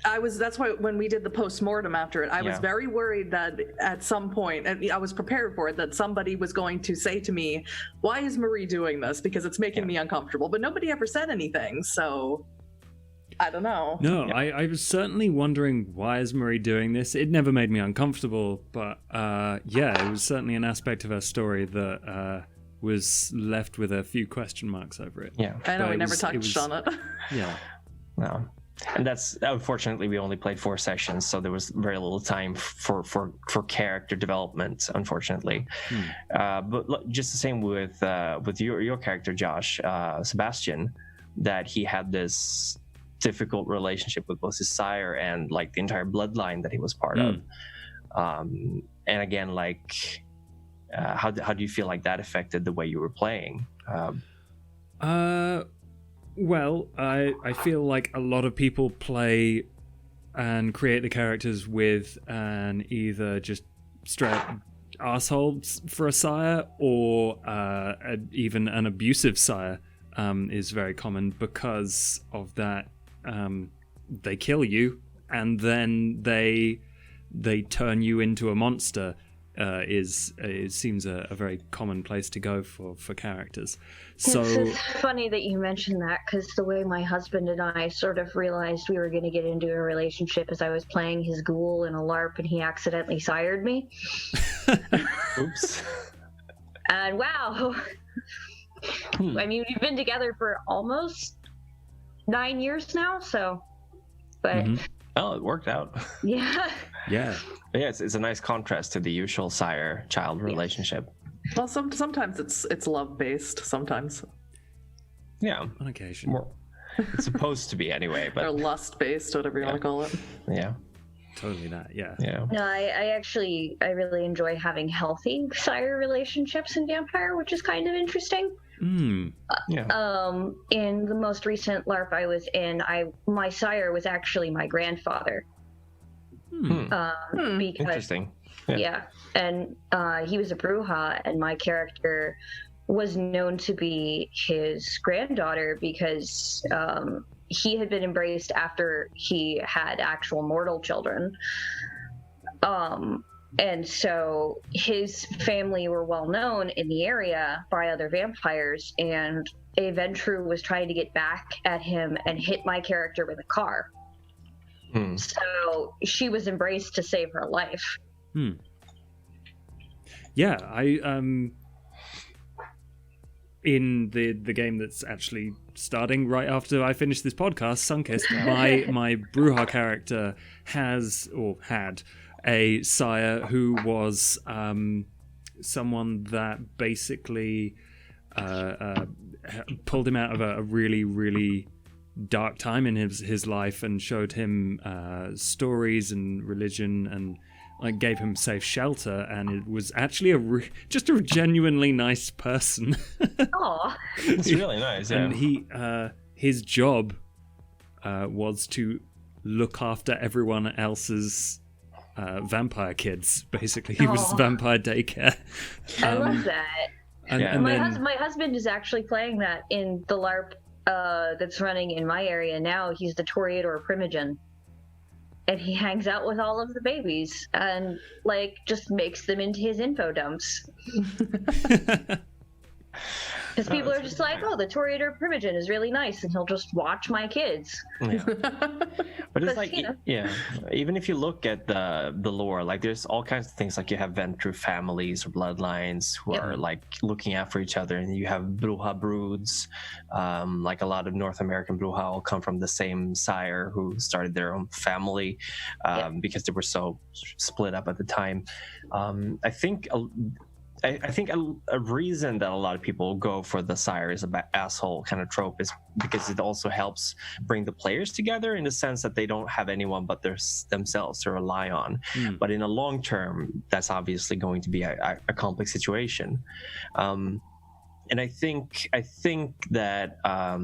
That's why when we did the post-mortem after it, I was very worried that at some point, and I was prepared for it, that somebody was going to say to me, why is Marie doing this? Because it's making me uncomfortable. But nobody ever said anything, so I don't know. No, I was certainly wondering, why is Marie doing this? It never made me uncomfortable, but it was certainly an aspect of her story that was left with a few question marks over it. Yeah, I know, we never touched on it. Yeah. No. And that's, unfortunately, we only played 4 sessions, so there was very little time for character development, unfortunately. But just the same with your character, Josh, Sebastian, that he had this difficult relationship with both his sire and, like, the entire bloodline that he was part of. And again, like, how do you feel like that affected the way you were playing? Well, I feel like a lot of people play and create the characters with an either just straight up asshole for a sire, or even an abusive sire is very common. Because of that, they kill you and then they turn you into a monster. It seems a very common place to go for characters. So it's funny that you mentioned that, because the way my husband and I sort of realized we were going to get into a relationship is I was playing his ghoul in a LARP and he accidentally sired me. Oops. And wow. I mean, we've been together for almost 9 years now, so. But. Oh, it worked out. Yeah. Yeah. Yeah, it's a nice contrast to the usual sire-child relationship. Well, sometimes it's love-based. Sometimes. Yeah. On occasion. It's supposed to be anyway, but. Or lust-based, whatever you want to call it. Yeah. Totally that. Yeah. No, I really enjoy having healthy sire relationships in Vampire, which is kind of interesting. Yeah. In the most recent LARP I was in, my sire was actually my grandfather. Because, interesting. Yeah, and he was a Bruja, and my character was known to be his granddaughter because he had been embraced after he had actual mortal children. And so his family were well known in the area by other vampires, and a Ventru was trying to get back at him and hit my character with a car. So she was embraced to save her life. Yeah, I in the game that's actually starting right after I finish this podcast, Sunkist, my Bruja character had a sire who was someone that basically pulled him out of a really, really dark time in his life and showed him stories and religion and like gave him safe shelter, and it was actually just a genuinely nice person. Aw. It's really nice. Yeah. And his job was to look after everyone else's vampire kids. Basically, he was vampire daycare. I love that. And My husband is actually playing that in the LARP that's running in my area now. He's the Toreador Primogen. And he hangs out with all of the babies and like just makes them into his info dumps. Because people are just like, oh, the Toreador Primogen is really nice, and he'll just watch my kids. Yeah. But it's like, even if you look at the lore, like there's all kinds of things, like you have Ventru families or bloodlines who are like looking out for each other, and you have Bruja broods, like a lot of North American Bruja all come from the same sire who started their own family because they were so split up at the time. I think a reason that a lot of people go for the sire is a asshole kind of trope is because it also helps bring the players together in the sense that they don't have anyone but themselves to rely on. But in the long term, that's obviously going to be a complex situation. And I think that I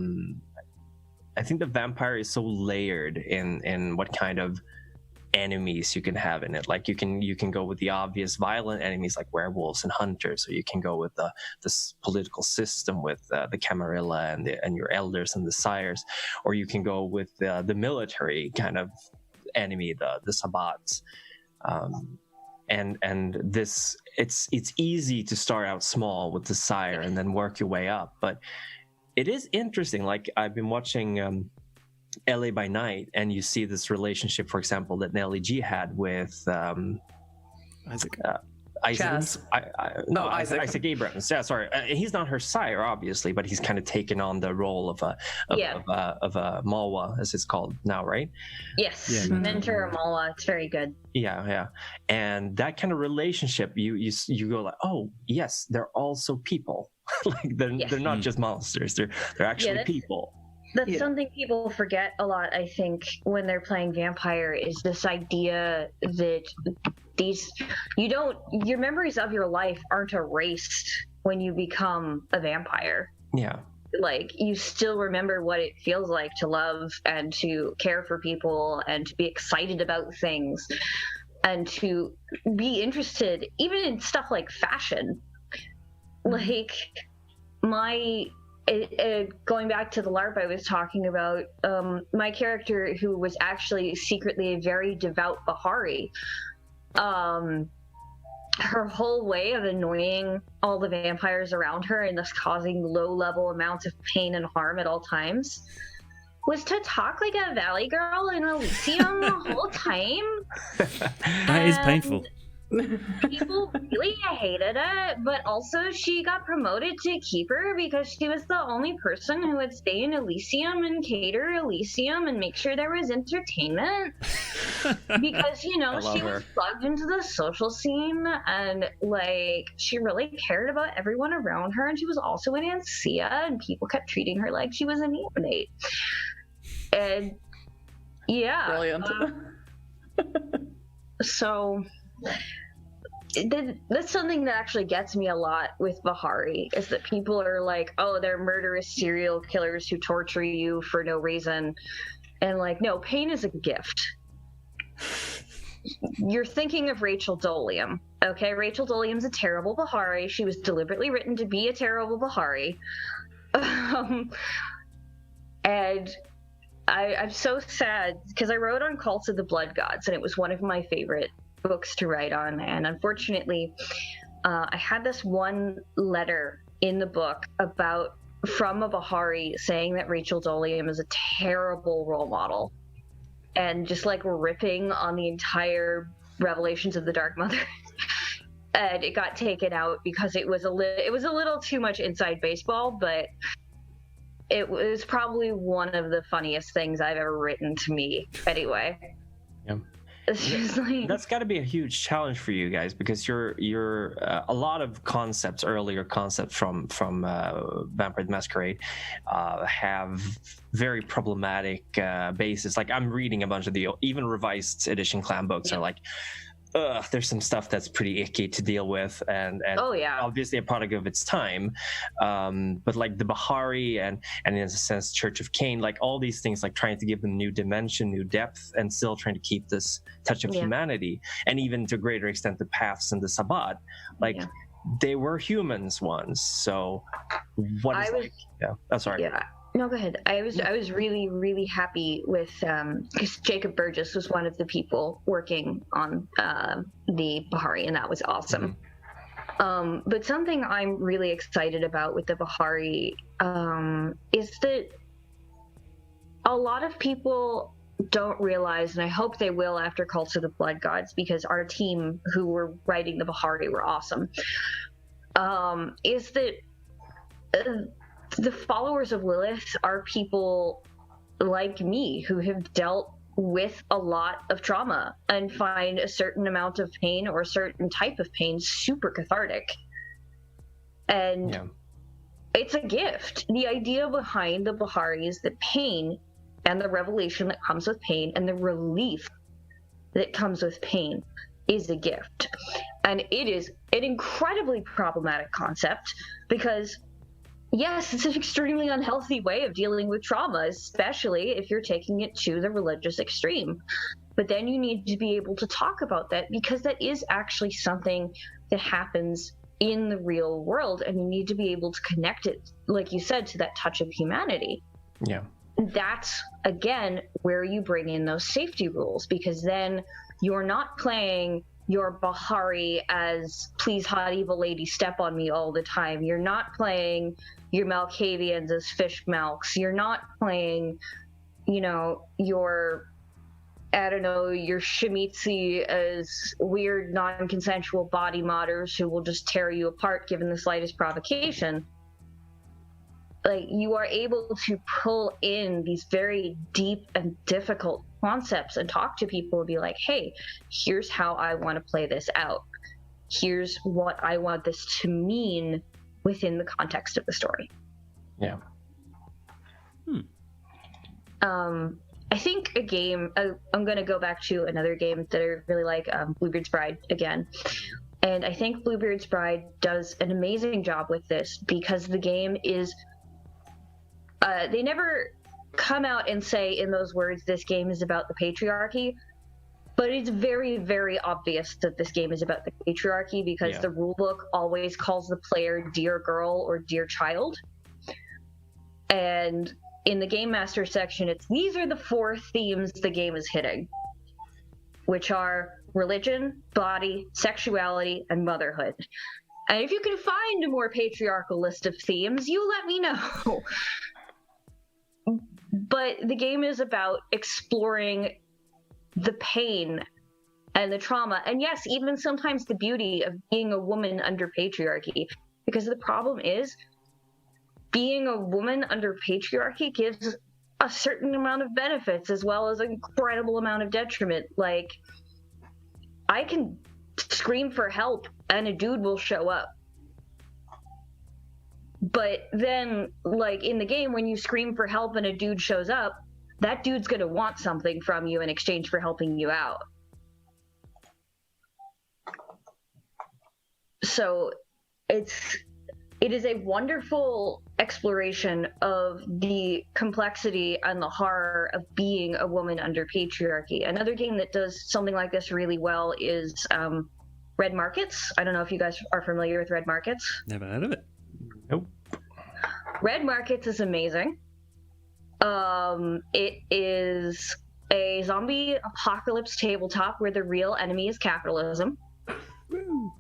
think the vampire is so layered in what kind of enemies you can have in it. Like you can go with the obvious violent enemies like werewolves and hunters, or you can go with this political system with the Camarilla and your elders and the sires, or you can go with the military kind of enemy, the Sabbats. And this it's easy to start out small with the sire and then work your way up, but it is interesting. Like I've been watching LA by Night, and you see this relationship, for example, that Nellie G had with Isaac. Isaac Abrams. Yeah, sorry, he's not her sire, obviously, but he's kind of taken on the role of a Malwa, as it's called now, right? Yes, mentor Malwa. It's very good. Yeah, and that kind of relationship, you go like, oh yes, they're also people. Like they're not just monsters. They're actually people. That's something people forget a lot, I think, when they're playing vampire, is this idea that your memories of your life aren't erased when you become a vampire. Yeah. Like, you still remember what it feels like to love and to care for people and to be excited about things and to be interested even in stuff like fashion. Like, going back to the LARP I was talking about, my character, who was actually secretly a very devout Bahari, her whole way of annoying all the vampires around her and thus causing low-level amounts of pain and harm at all times was to talk like a valley girl in Elysium the whole time. That is painful. People really hated it, but also she got promoted to keeper because she was the only person who would stay in Elysium and cater Elysium and make sure there was entertainment. Because, she was plugged into the social scene, and like she really cared about everyone around her, and she was also an Ancia, and people kept treating her like she was a neonate. And yeah. Brilliant. So that's something that actually gets me a lot with Bahari, is that people are like, oh, they're murderous serial killers who torture you for no reason. And like, no, pain is a gift. You're thinking of Rachel Dolium. Okay, Rachel Dolium's a terrible Bahari. She was deliberately written to be a terrible Bahari. And I'm so sad because I wrote on Cults of the Blood Gods, and it was one of my favorite books to write on. And unfortunately, I had this one letter in the book from a Bahari saying that Rachel Dolium is a terrible role model, and just like ripping on the entire Revelations of the Dark Mother. And it got taken out because it was a little too much inside baseball, but it was probably one of the funniest things I've ever written to me anyway. Yeah. It's just like That's got to be a huge challenge for you guys, because you're a lot of earlier concepts from Vampire the Masquerade have very problematic bases. Like, I'm reading a bunch of the even revised edition clan books are like, there's some stuff that's pretty icky to deal with, and obviously a product of its time. But like the Bahari and in a sense Church of Cain, like all these things, like trying to give them new dimension, new depth, and still trying to keep this touch of humanity, and even to a greater extent the Paths and the Sabbat, like they were humans once. So what is I'm sorry. Yeah. No, go ahead. I was really, really happy with because Jacob Burgess was one of the people working on the Bahari, and that was awesome. But something I'm really excited about with the Bahari is that a lot of people don't realize, and I hope they will after Cults of the Blood Gods, because our team who were writing the Bahari were awesome, is that the followers of Lilith are people like me who have dealt with a lot of trauma and find a certain amount of pain or a certain type of pain super cathartic. And it's a gift. The idea behind the Bahari is that pain and the revelation that comes with pain and the relief that comes with pain is a gift. And it is an incredibly problematic concept because yes, it's an extremely unhealthy way of dealing with trauma, especially if you're taking it to the religious extreme. But then you need to be able to talk about that, because that is actually something that happens in the real world, and you need to be able to connect it, like you said, to that touch of humanity. Yeah. That's, again, where you bring in those safety rules, because then you're not playing your Bahari as please hot evil lady step on me all the time. You're not playing your Malkavians as fish milks. You're not playing, your Shemitzi as weird non-consensual body modders who will just tear you apart given the slightest provocation. Like, you are able to pull in these very deep and difficult concepts and talk to people and be like, hey, here's how I want to play this out. Here's what I want this to mean within the context of the story. Yeah. I think a game, I'm going to go back to another game that I really like, Bluebeard's Bride again. And I think Bluebeard's Bride does an amazing job with this, because the game is, they never come out and say in those words, this game is about the patriarchy, but it's very, very obvious that this game is about the patriarchy, because the rulebook always calls the player dear girl or dear child. And in the Game Master section, these are the 4 themes the game is hitting, which are religion, body, sexuality, and motherhood. And if you can find a more patriarchal list of themes, you let me know. But the game is about exploring the pain and the trauma, and yes, even sometimes the beauty of being a woman under patriarchy, because the problem is being a woman under patriarchy gives a certain amount of benefits as well as an incredible amount of detriment. Like, I can scream for help and a dude will show up. But then, like, in the game, when you scream for help and a dude shows up, that dude's going to want something from you in exchange for helping you out. So it is a wonderful exploration of the complexity and the horror of being a woman under patriarchy. Another game that does something like this really well is Red Markets. I don't know if you guys are familiar with Red Markets. Never heard of it. Nope. Red Markets is amazing. It is a zombie apocalypse tabletop where the real enemy is capitalism. Woo.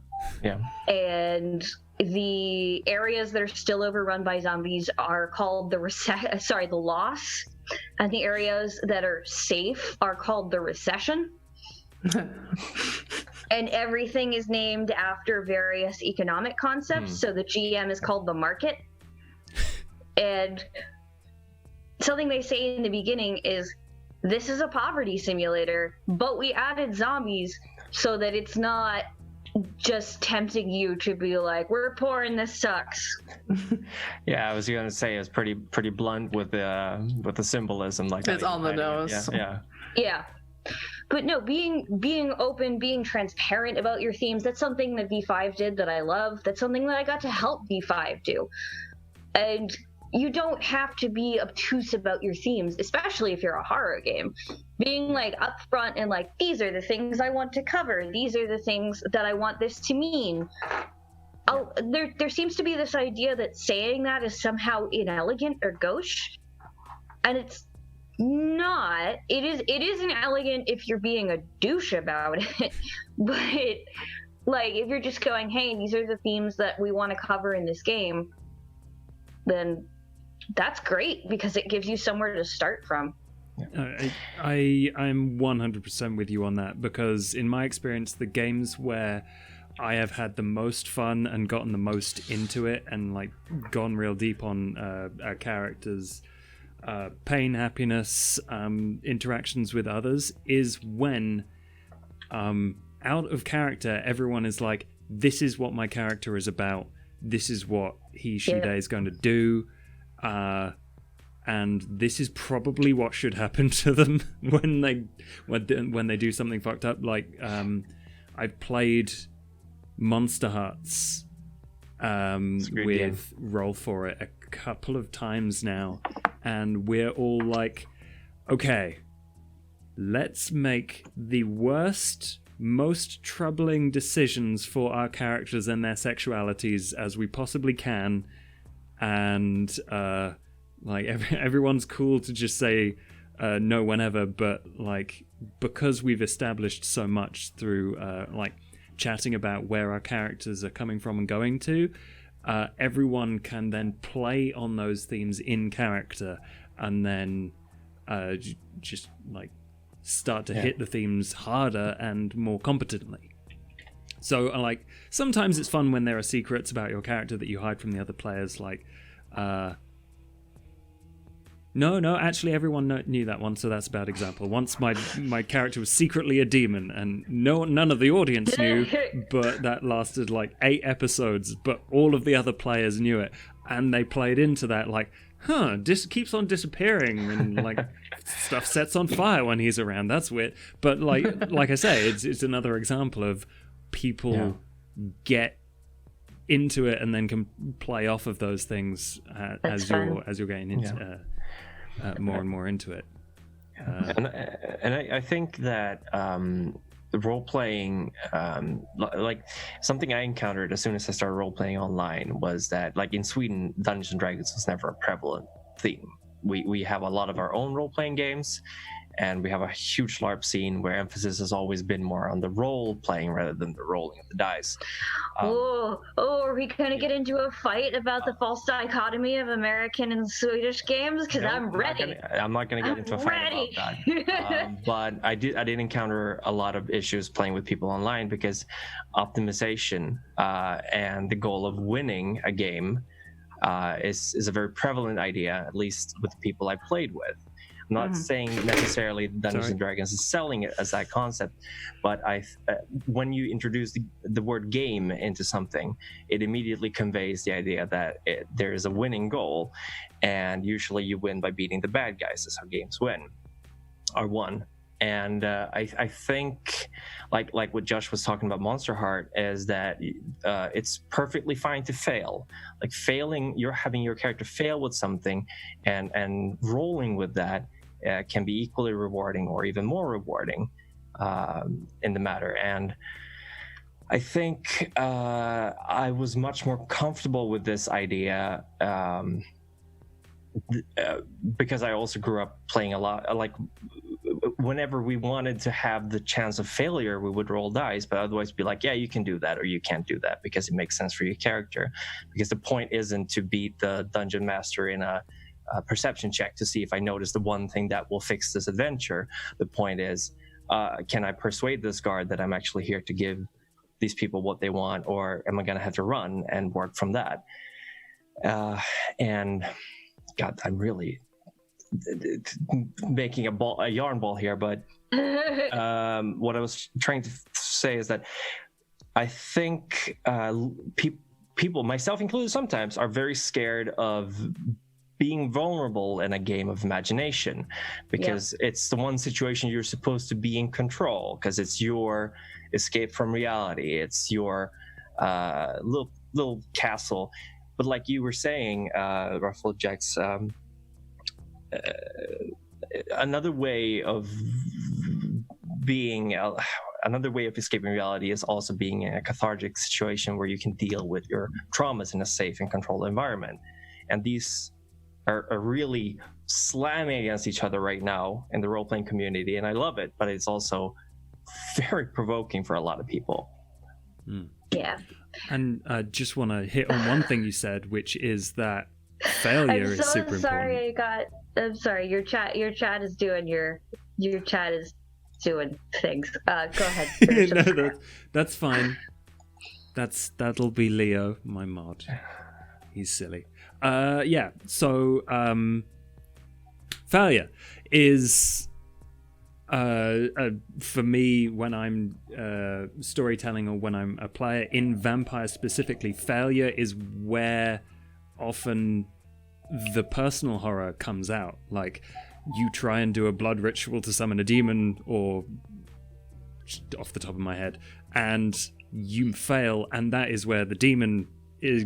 Yeah. And the areas that are still overrun by zombies are called the Loss, and the areas that are safe are called the Recession. And everything is named after various economic concepts. So the GM is called the Market. And something they say in the beginning is this is a poverty simulator, but we added zombies so that it's not just tempting you to be like, we're poor and this sucks. Yeah, I was gonna say it's pretty blunt with the symbolism, like it's on the nose. Yeah. But no, being open, being transparent about your themes, that's something that V5 did that I love. That's something that I got to help V5 do. And you don't have to be obtuse about your themes, especially if you're a horror game. Being like upfront and like, these are the things I want to cover. These are the things that I want this to mean. There seems to be this idea that saying that is somehow inelegant or gauche, and it's not. It is inelegant if you're being a douche about it, but like if you're just going, hey, these are the themes that we want to cover in this game, then that's great because it gives you somewhere to start from. I'm 100% with you on that, because in my experience, the games where I have had the most fun and gotten the most into it and like gone real deep on our characters' pain, happiness, interactions with others is when out of character everyone is like, this is what my character is about, this is what she they is going to do, and this is probably what should happen to them when they do something fucked up. Like I've played Monster Huts with Roll For It a couple of times now, and we're all like, okay, let's make the worst, most troubling decisions for our characters and their sexualities as we possibly can, and like everyone's cool to just say no whenever, but like because we've established so much through like chatting about where our characters are coming from and going to, everyone can then play on those themes in character and then just like start to hit the themes harder and more competently. So like sometimes it's fun when there are secrets about your character that you hide from the other players, like no, actually everyone knew that one, so that's a bad example. Once my character was secretly a demon, and none of the audience knew, but that lasted like 8 episodes, but all of the other players knew it, and they played into that like, keeps on disappearing, and like stuff sets on fire when he's around. That's weird. But like I say, it's another example of people get into it and then can play off of those things as you're getting into more and more into it. And I think that the role playing, like something I encountered as soon as I started role playing online was that, like in Sweden, Dungeons and Dragons was never a prevalent theme. We have a lot of our own role playing games, and we have a huge LARP scene where emphasis has always been more on the role playing rather than the rolling of the dice. Are we gonna get into a fight about the false dichotomy of American and Swedish games? Because I'm ready. I'm not gonna get into a fight about that. But I did encounter a lot of issues playing with people online because optimization and the goal of winning a game is a very prevalent idea, at least with the people I played with. I'm not saying necessarily Dungeons and Dragons is selling it as that concept, but when you introduce the word game into something, it immediately conveys the idea that there is a winning goal, and usually you win by beating the bad guys. That's how games are won. And I think, like what Josh was talking about Monster Heart, is that it's perfectly fine to fail. Like failing, you're having your character fail with something, and rolling with that can be equally rewarding or even more rewarding in the matter. And I think I was much more comfortable with this idea because I also grew up playing a lot. Like whenever we wanted to have the chance of failure, we would roll dice, but otherwise be like, yeah, you can do that or you can't do that because it makes sense for your character. Because the point isn't to beat the dungeon master in a perception check to see if I notice the one thing that will fix this adventure. The point is, can I persuade this guard that I'm actually here to give these people what they want, or am I going to have to run and work from that? And God, I'm really making a yarn ball here, but what I was trying to say is that I think people, myself included sometimes, are very scared of being vulnerable in a game of imagination, because it's the one situation you're supposed to be in control, because it's your escape from reality, it's your little castle. But like you were saying, RuffleJax, another way of escaping reality is also being in a cathartic situation where you can deal with your traumas in a safe and controlled environment. And these are really slamming against each other right now in the role-playing community, and I love it, but it's also very provoking for a lot of people. Yeah. And I just want to hit on one thing you said, which is that failure is super important. I'm sorry. Your chat is doing things. Go ahead. No, that's fine. That'll be Leo, my mod. He's silly. Yeah. So failure is for me, when I'm storytelling or when I'm a player in Vampire specifically, failure is where often the personal horror comes out. Like, you try and do a blood ritual to summon a demon, or off the top of my head, and you fail, and that is where the demon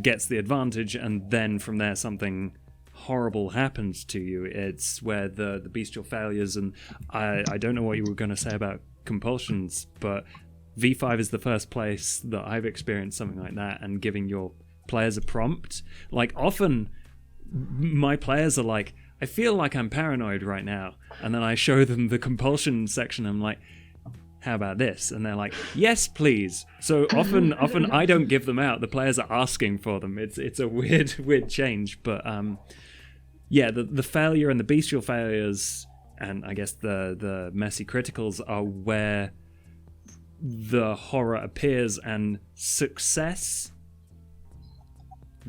gets the advantage, and then from there something horrible happens to you. It's where the bestial failures, and I don't know what you were going to say about compulsions, but V5 is the first place that I've experienced something like that, and giving your players a prompt. Like, often my players are like, I feel like I'm paranoid right now, and then I show them the compulsion section. I'm like, how about this? And they're like, yes, please. So often I don't give them out. The players are asking for them. It's a weird change, but yeah, the failure and the bestial failures, and I guess the messy criticals, are where the horror appears, and success,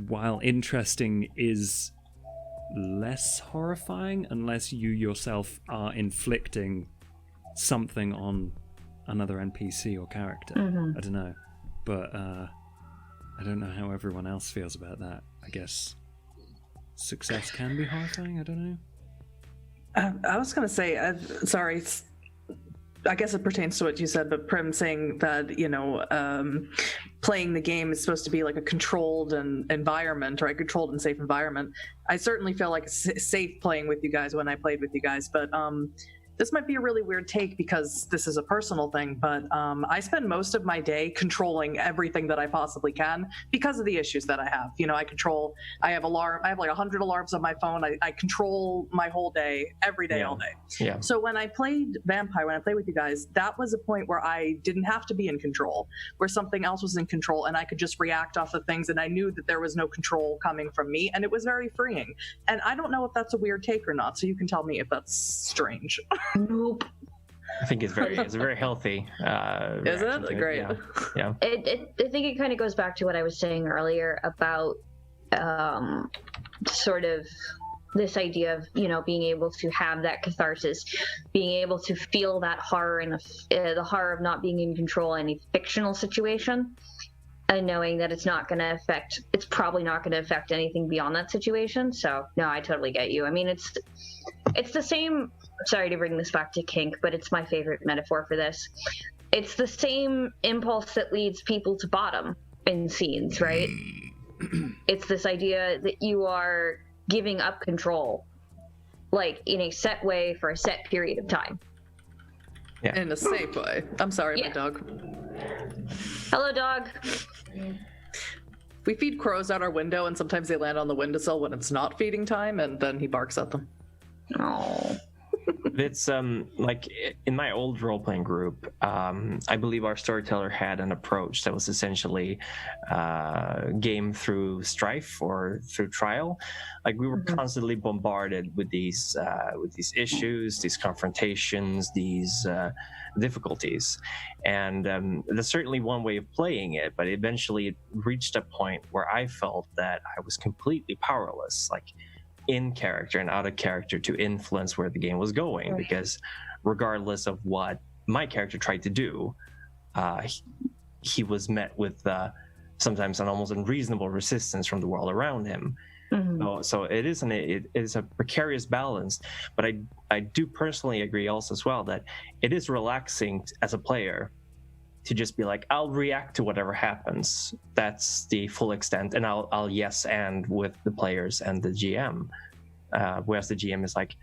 while interesting, is less horrifying unless you yourself are inflicting something on another NPC or character. I don't know, but I don't know how everyone else feels about that. I guess success can be horrifying. I don't know. I was gonna say, sorry, I guess it pertains to what you said, but Prim saying that, playing the game is supposed to be like a controlled environment, or a controlled and safe environment. I certainly feel like safe playing with you guys when I played with you guys, but this might be a really weird take because this is a personal thing, but I spend most of my day controlling everything that I possibly can because of the issues that I have. I have like 100 alarms on my phone. I control my whole day, every day, all day. Yeah. So when I played Vampire, when I played with you guys, that was a point where I didn't have to be in control, where something else was in control, and I could just react off of things, and I knew that there was no control coming from me, and it was very freeing. And I don't know if that's a weird take or not, so you can tell me if that's strange. Nope. I think it's very healthy. Is it? Great. Yeah. I think it kind of goes back to what I was saying earlier about sort of this idea of being able to have that catharsis, being able to feel that horror and the horror of not being in control in a fictional situation, and knowing that it's probably not going to affect anything beyond that situation. So no, I totally get you. I mean, it's the same. Sorry to bring this back to kink, but it's my favorite metaphor for this. It's the same impulse that leads people to bottom in scenes, right? It's this idea that you are giving up control, like in a set way for a set period of time. Yeah. In a safe way. I'm sorry, my dog. Hello, dog. We feed crows out our window, and sometimes they land on the windowsill when it's not feeding time, and then he barks at them. Oh. It's like in my old role-playing group, I believe our storyteller had an approach that was essentially game through strife or through trial. Like, we were constantly bombarded with these issues, these confrontations, these difficulties, and there's certainly one way of playing it, but eventually it reached a point where I felt that I was completely powerless. Like, in character and out of character to influence where the game was going. Right. Because regardless of what my character tried to do, he was met with sometimes an almost unreasonable resistance from the world around him. Mm-hmm. So it is a precarious balance, but I do personally agree also as well that it is relaxing as a player to just be like, I'll react to whatever happens. That's the full extent, and I'll yes and with the players and the GM, whereas the GM is like,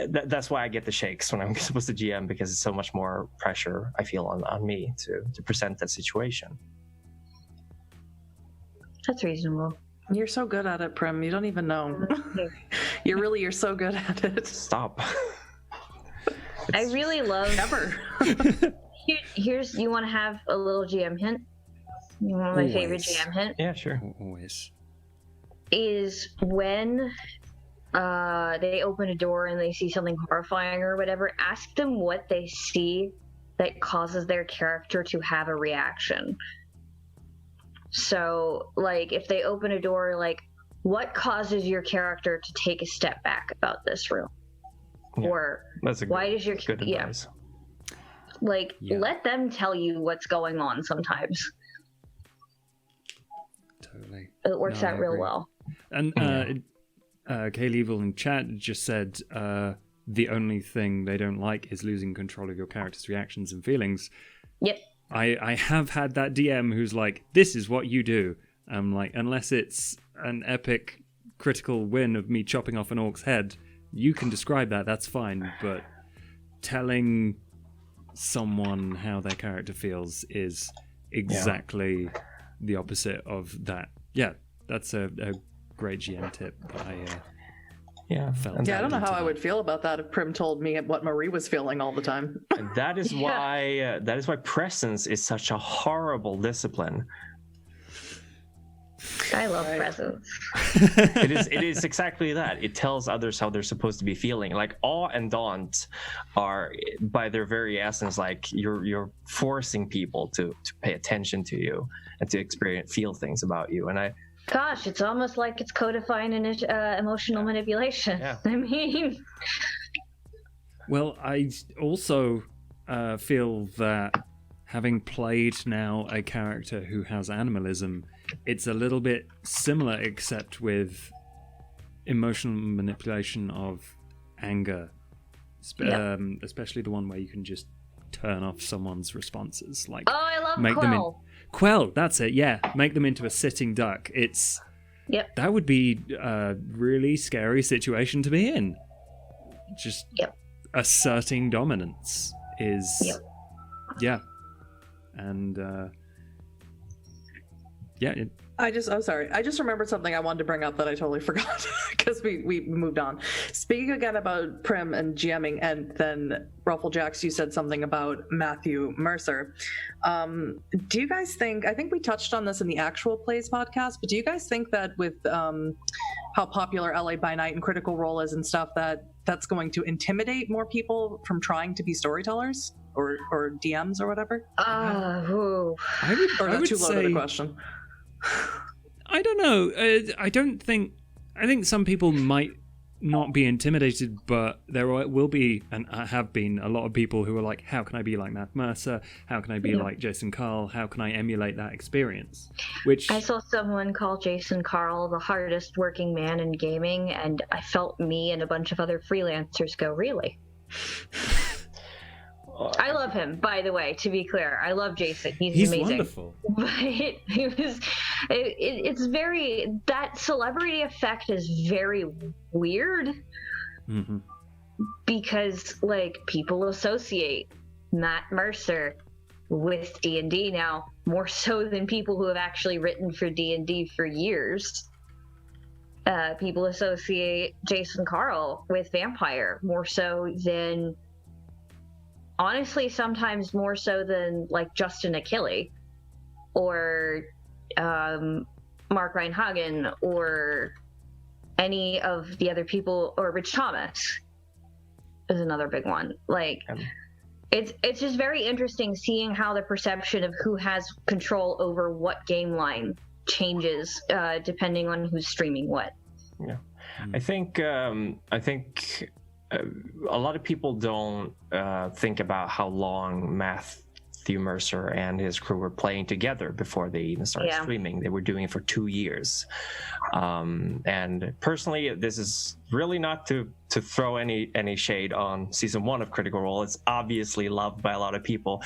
that's why I get the shakes when I'm supposed to GM, because it's so much more pressure I feel on me to present that situation. That's reasonable. You're so good at it, Prim. You don't even know. You're so good at it. Stop. I really love. Never. Here's. You want to have a little GM hint? One of my favorite GM hint. Yeah, sure. Always. Is when they open a door and they see something horrifying or whatever. Ask them what they see that causes their character to have a reaction. So, like, if they open a door, like, what causes your character to take a step back about this room? Yeah, or why does your good advice. Like, let them tell you what's going on sometimes. Totally. It works out real well. And Kayleevil in chat just said the only thing they don't like is losing control of your character's reactions and feelings. Yep. I have had that DM who's like, this is what you do. I'm like, unless it's an epic critical win of me chopping off an orc's head, you can describe that, that's fine. But telling someone how their character feels is exactly the opposite of that. Yeah, that's a great GM tip. I don't know how I would feel about that if Prim told me what Marie was feeling all the time. And that is why presence is such a horrible discipline. I love presence. It is exactly that. It tells others how they're supposed to be feeling. Like awe and daunt are, by their very essence, like you're forcing people to pay attention to you and to feel things about you. And Gosh, it's almost like it's codifying emotional manipulation. Yeah. I mean... Well, I also feel that having played now a character who has animalism, it's a little bit similar, except with emotional manipulation of anger. Especially the one where you can just turn off someone's responses. Like, I love make Quell. them Quell, that's it, yeah. Make them into a sitting duck. That would be a really scary situation to be in. Just asserting dominance is... And, I just remembered something I wanted to bring up that I totally forgot because we moved on. Speaking again about Prim and GMing, and then RuffleJax, you said something about Matthew Mercer. Do you guys think, I think we touched on this in the Actual Plays podcast, but do you guys think that with how popular LA by Night and Critical Role is and stuff, that's going to intimidate more people from trying to be storytellers or DMs or whatever? I would too say, loaded a question. I don't know. I think some people might not be intimidated, but there will be, and have been, a lot of people who are like, how can I be like Matt Mercer? How can I be like Jason Carl? How can I emulate that experience? Which I saw someone call Jason Carl the hardest working man in gaming, and I felt me and a bunch of other freelancers go, really? I love him, by the way, to be clear. I love Jason. He's amazing. Wonderful. But it's very, that celebrity effect is very weird. Mm-hmm. Because, like, people associate Matt Mercer with D&D now, more so than people who have actually written for D&D for years. People associate Jason Carl with Vampire more so than... Honestly, sometimes more so than like Justin Achille or Mark Reinhagen or any of the other people, or Rich Thomas is another big one. Like, it's just very interesting seeing how the perception of who has control over what game line changes depending on who's streaming what. Yeah. I think a lot of people don't think about how long Matthew Mercer and his crew were playing together before they even started streaming. They were doing it for 2 years. And personally, this is really not to throw any shade on season 1 of Critical Role. It's obviously loved by a lot of people.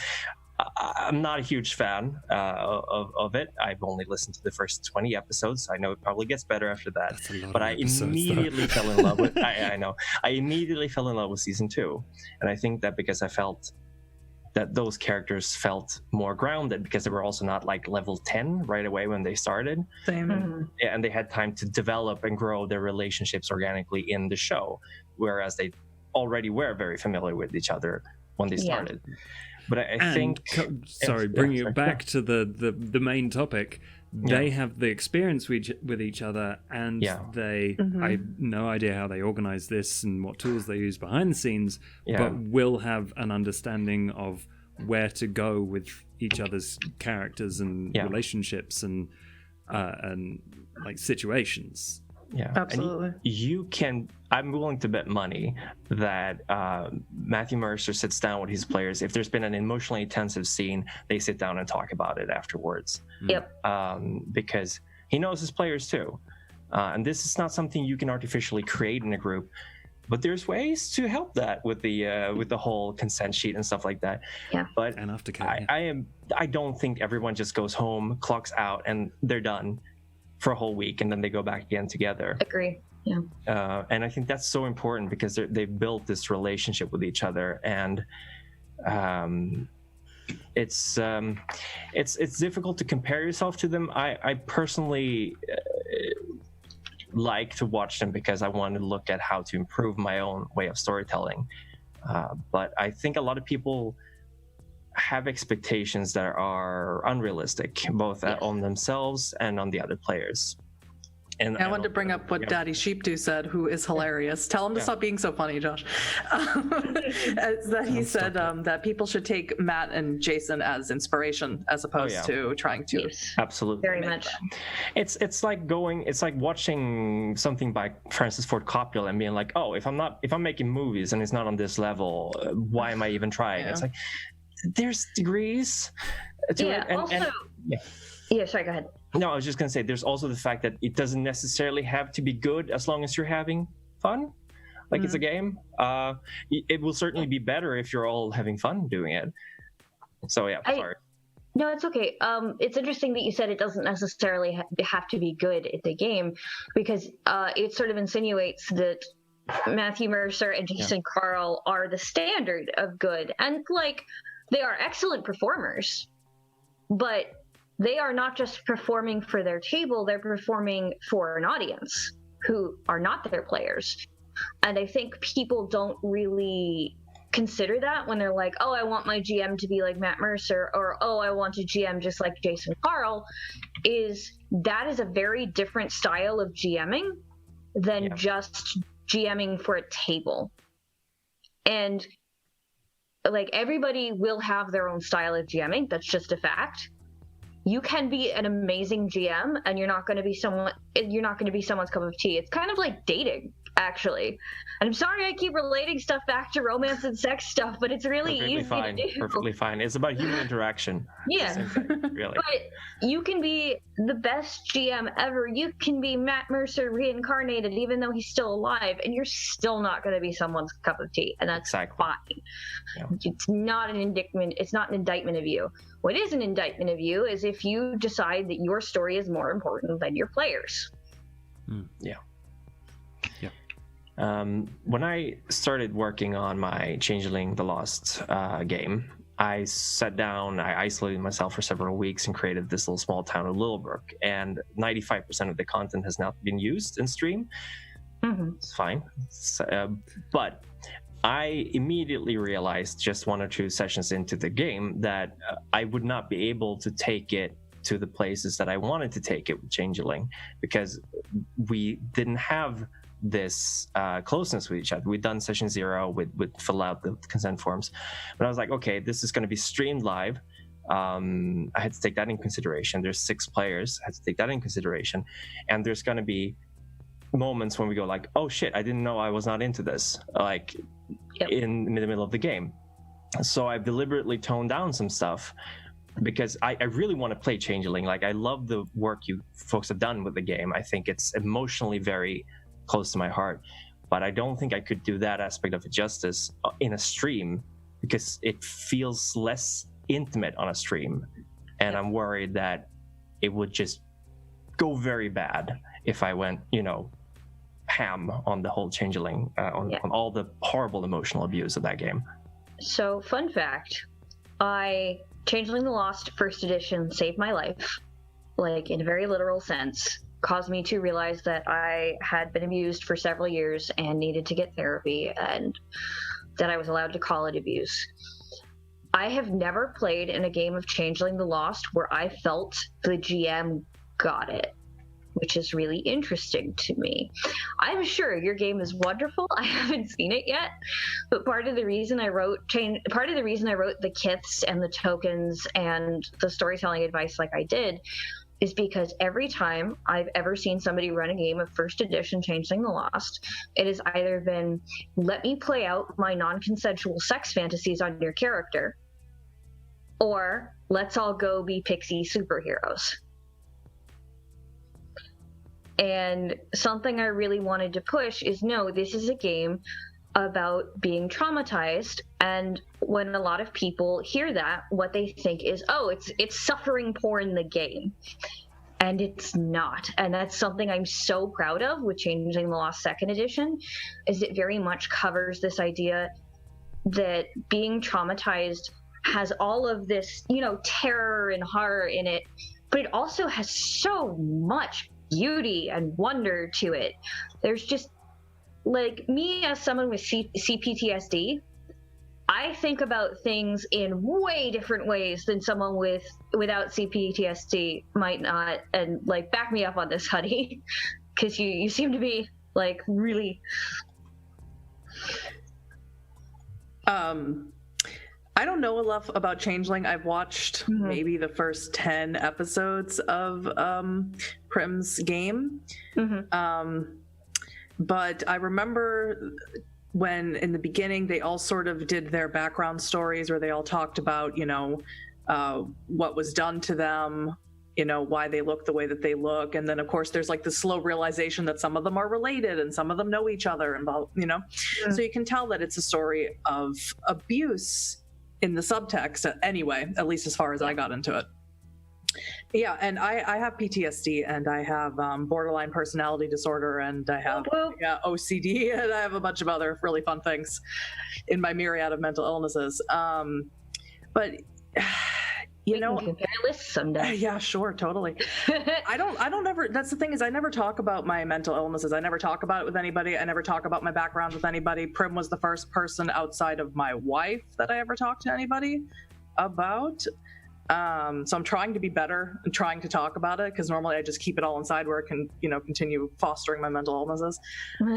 I'm not a huge fan of it. I've only listened to the first 20 episodes, so I know it probably gets better after that. But I immediately fell in love with. I know. I immediately fell in love with season 2, and I think that because I felt that those characters felt more grounded because they were also not like level 10 right away when they started. Same. Yeah, and they had time to develop and grow their relationships organically in the show, whereas they already were very familiar with each other when they started. But I think, bringing it back to the main topic, they have the experience with each other, and they I have no idea how they organize this and what tools they use behind the scenes, but will have an understanding of where to go with each other's characters and relationships and like situations. Yeah, absolutely. And you can. I'm willing to bet money that Matthew Mercer sits down with his players. If there's been an emotionally intensive scene, they sit down and talk about it afterwards. Yep. Because he knows his players too, and this is not something you can artificially create in a group. But there's ways to help that with the whole consent sheet and stuff like that. Yeah. But and aftercare. I don't think everyone just goes home, clocks out, and they're done for a whole week, and then they go back again together. Agree. Yeah. And I think that's so important because they've built this relationship with each other, and it's difficult to compare yourself to them. I personally like to watch them because I want to look at how to improve my own way of storytelling. But I think a lot of people have expectations that are unrealistic, both on themselves and on the other players. And I wanted to bring up what Daddy Sheepdo said, who is hilarious. Tell him to stop being so funny, Josh. That he said that people should take Matt and Jason as inspiration as opposed to trying to. Yes. Absolutely. Very much. It's like watching something by Francis Ford Coppola and being like, oh, if I'm making movies and it's not on this level, why am I even trying? It's like, there's degrees to it. Sorry, go ahead. No, I was just going to say, there's also the fact that it doesn't necessarily have to be good as long as you're having fun. Like it's a game. It will certainly be better if you're all having fun doing it. So sorry. No, it's okay. It's interesting that you said it doesn't necessarily have to be good at the game, because it sort of insinuates that Matthew Mercer and Jason Carl are the standard of good. And like, they are excellent performers, but they are not just performing for their table, they're performing for an audience who are not their players. And I think people don't really consider that when they're like, oh, I want my GM to be like Matt Mercer, or oh, I want a GM just like Jason Carl. That is a very different style of GMing than just GMing for a table. And like, everybody will have their own style of GMing. That's just a fact. You can be an amazing GM and you're not going to be someone's cup of tea. It's kind of like dating, actually. And I'm sorry I keep relating stuff back to romance and sex stuff, but it's really easy to do. Perfectly fine. It's about human interaction. Yeah. Really. But you can be the best GM ever. You can be Matt Mercer reincarnated, even though he's still alive, and you're still not going to be someone's cup of tea, and that's fine. Yeah. It's not an indictment. It's not an indictment of you. What is an indictment of you is if you decide that your story is more important than your players. Yeah. When I started working on my Changeling the Lost game, I sat down, I isolated myself for several weeks and created this little small town of Littlebrook, and 95% of the content has now been used in stream. It's fine. But I immediately realized just 1 or 2 sessions into the game that I would not be able to take it to the places that I wanted to take it with Changeling, because we didn't have this closeness with each other. We'd done session 0, we'd fill out the consent forms, but I was like, okay, this is going to be streamed live. I had to take that in consideration. There's 6 players. I had to take that in consideration, and there's going to be moments when we go like, oh shit, I didn't know I was not into this, like in the middle of the game. So I've deliberately toned down some stuff because I really want to play Changeling. Like, I love the work you folks have done with the game. I think it's emotionally very close to my heart, but I don't think I could do that aspect of it justice in a stream because it feels less intimate on a stream, and I'm worried that it would just go very bad if I went, ham on the whole Changeling, on all the horrible emotional abuse of that game. So, fun fact, Changeling the Lost First Edition saved my life, like in a very literal sense, caused me to realize that I had been abused for several years and needed to get therapy, and that I was allowed to call it abuse. I have never played in a game of Changeling the Lost where I felt the GM got it, which is really interesting to me. I'm sure your game is wonderful. I haven't seen it yet, but part of the reason I wrote the kiths and the tokens and the storytelling advice like I did is because every time I've ever seen somebody run a game of first edition Changeling the Lost, it has either been, let me play out my non-consensual sex fantasies on your character, or let's all go be pixie superheroes. And something I really wanted to push is, no, this is a game about being traumatized. And when a lot of people hear that, what they think is, oh, it's suffering porn, the game. And it's not. And that's something I'm so proud of with Changeling the Lost Second Edition, is it very much covers this idea that being traumatized has all of this, terror and horror in it, but it also has so much beauty and wonder to it. There's just, like, me as someone with CPTSD, I think about things in way different ways than someone without CPTSD might not. And, like, back me up on this, Huddy, because you seem to be, like, really... I don't know enough about Changeling. I've watched maybe the first 10 episodes of Prim's game. But I remember when in the beginning they all sort of did their background stories where they all talked about, what was done to them, why they look the way that they look. And then, of course, there's like the slow realization that some of them are related and some of them know each other, and so you can tell that it's a story of abuse in the subtext anyway, at least as far as I got into it. Yeah, and I have PTSD, and I have borderline personality disorder, and I have OCD, and I have a bunch of other really fun things in my myriad of mental illnesses. But we can compare lists someday. Yeah, sure, totally. I don't ever. That's the thing, is I never talk about my mental illnesses. I never talk about it with anybody. I never talk about my background with anybody. Prim was the first person outside of my wife that I ever talked to anybody about. So I'm trying to be better and trying to talk about it, because normally I just keep it all inside where it can, continue fostering my mental illnesses. But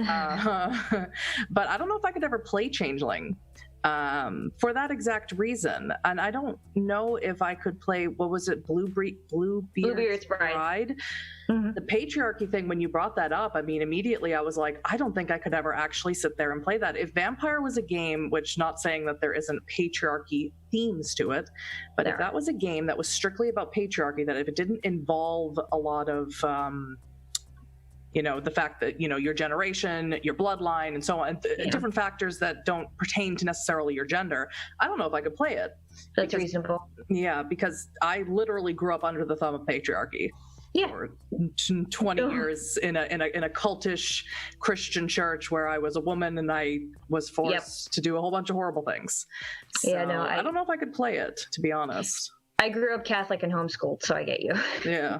I don't know if I could ever play Changeling. For that exact reason. And I don't know if I could play, what was it, Bluebeard's Bride? The patriarchy thing, when you brought that up, I mean, immediately I was like, I don't think I could ever actually sit there and play that. If Vampire was a game, which, not saying that there isn't patriarchy themes to it, but if that was a game that was strictly about patriarchy, that if it didn't involve a lot of the fact that, your generation, your bloodline, and so on, different factors that don't pertain to necessarily your gender, I don't know if I could play it. That's reasonable. Yeah, because I literally grew up under the thumb of patriarchy. Yeah. For 20 years in a cultish Christian church where I was a woman and I was forced to do a whole bunch of horrible things. So I don't know if I could play it, to be honest. I grew up Catholic and homeschooled, so I get you. Yeah.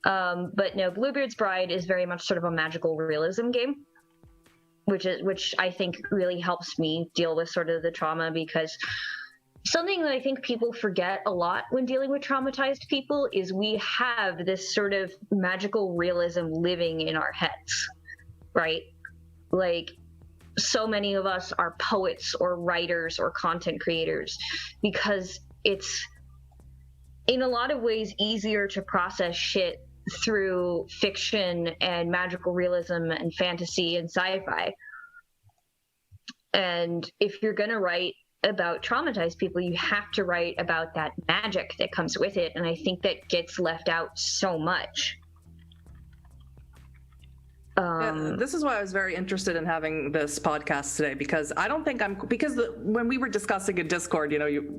But no, Bluebeard's Bride is very much sort of a magical realism game, which I think really helps me deal with sort of the trauma, because something that I think people forget a lot when dealing with traumatized people is we have this sort of magical realism living in our heads, right? Like, so many of us are poets or writers or content creators because it's in a lot of ways easier to process shit through fiction and magical realism and fantasy and sci-fi. And if you're going to write about traumatized people, you have to write about that magic that comes with it. And I think that gets left out so much. This is why I was very interested in having this podcast today, because I don't think when we were discussing in Discord,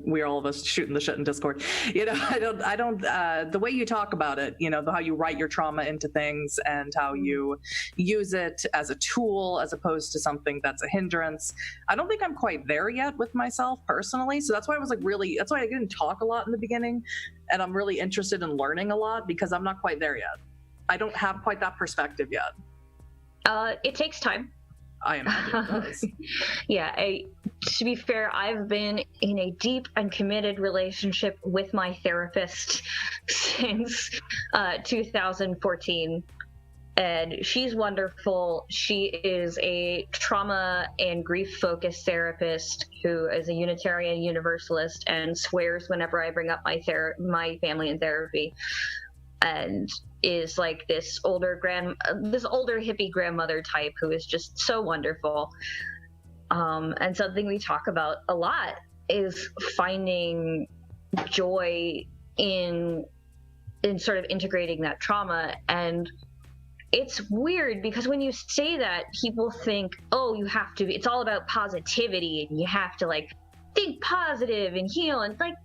we are all of us shooting the shit in Discord, I don't the way you talk about it, how you write your trauma into things and how you use it as a tool as opposed to something that's a hindrance. I don't think I'm quite there yet with myself personally. So that's why I was that's why I didn't talk a lot in the beginning. And I'm really interested in learning a lot because I'm not quite there yet. I don't have quite that perspective yet. It takes time. I imagine it does. Yeah, to be fair, I've been in a deep and committed relationship with my therapist since 2014, and she's wonderful. She is a trauma and grief-focused therapist who is a Unitarian Universalist and swears whenever I bring up my family in therapy, and is like this older hippie grandmother type who is just so wonderful. And something we talk about a lot is finding joy in sort of integrating that trauma. And it's weird because when you say that, people think, oh, it's all about positivity and you have to like think positive and heal, and like,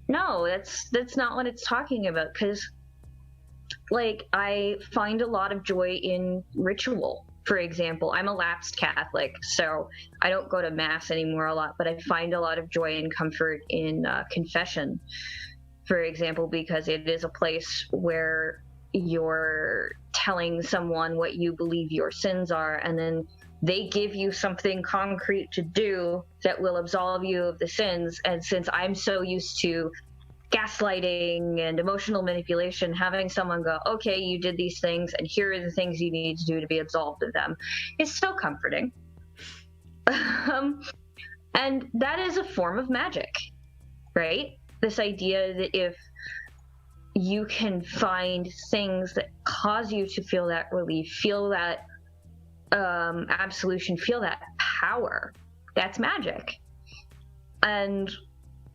no, that's not what it's talking about. Because like, I find a lot of joy in ritual. For example, I'm a lapsed Catholic, so I don't go to mass anymore a lot, but I find a lot of joy and comfort in confession, for example, because it is a place where you're telling someone what you believe your sins are, and then they give you something concrete to do that will absolve you of the sins. And since I'm so used to gaslighting and emotional manipulation, having someone go, okay, you did these things and here are the things you need to do to be absolved of them, is so comforting. And that is a form of magic, right? This idea that if you can find things that cause you to feel that relief, feel that absolution, feel that power, that's magic. And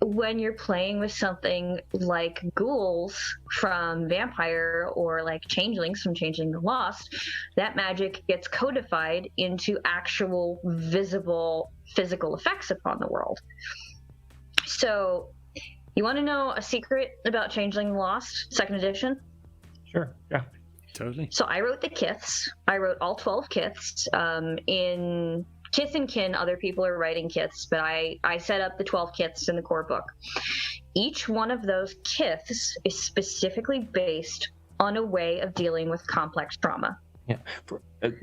when you're playing with something like ghouls from Vampire or like changelings from Changeling the Lost, that magic gets codified into actual visible physical effects upon the world. So you want to know a secret about Changeling the Lost, 2nd edition? Sure, yeah. Totally. So I wrote the kiths. I wrote all 12 kiths. In Kith and Kin, other people are writing kiths, but I set up the 12 kiths in the core book. Each one of those kiths is specifically based on a way of dealing with complex trauma. Yeah,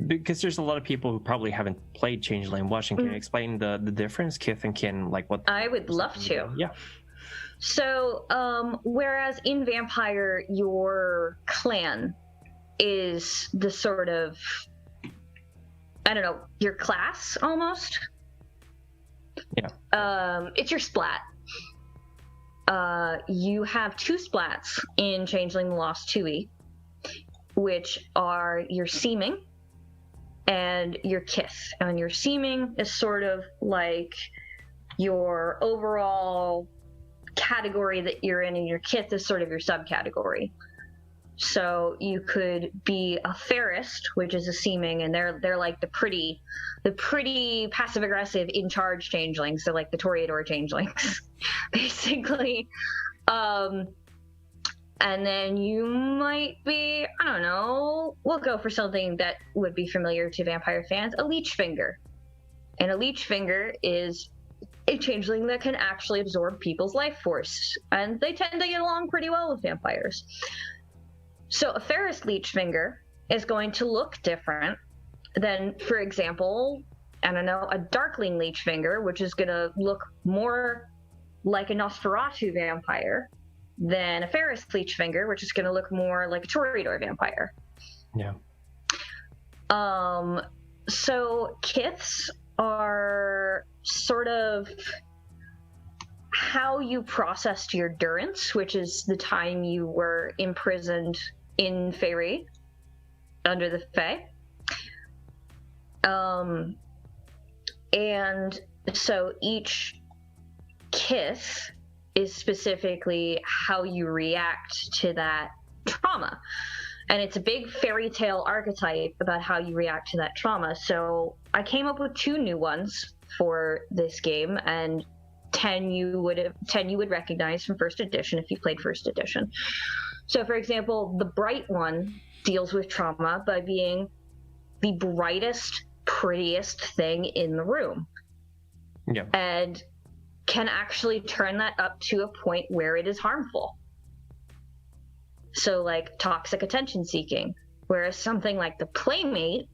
because there's a lot of people who probably haven't played Changeling. Can you explain the difference, Kith and Kin, like what? I would love to. Yeah. So, whereas in Vampire, your clan is the sort of, I don't know, your class almost. Yeah. It's your splat. You have 2 splats in Changeling the Lost 2e, which are your seeming and your kith. And your seeming is sort of like your overall category that you're in, and your kith is sort of your subcategory. So you could be a Ferist, which is a seeming, and they're like the pretty passive aggressive in charge changelings. They're like the Toreador changelings, basically. And then you might be, I don't know, we'll go for something that would be familiar to Vampire fans, a Leechfinger. And a Leechfinger is a changeling that can actually absorb people's life force, and they tend to get along pretty well with vampires. So a Ferris Leechfinger is going to look different than, for example, I don't know, a Darkling Leechfinger, which is going to look more like a Nosferatu vampire than a Ferris Leechfinger, which is going to look more like a Toreador vampire. Yeah. So kiths are sort of how you processed your durance, which is the time you were imprisoned in Fairy, under the Fae. And so each kiss is specifically how you react to that trauma. And it's a big fairy tale archetype about how you react to that trauma. So I came up with 2 new ones for this game, and 10 you would recognize from first edition if you played first edition. So for example, the bright one deals with trauma by being the brightest, prettiest thing in the room. Yeah. And can actually turn that up to a point where it is harmful. So like toxic attention seeking. Whereas something like the Playmate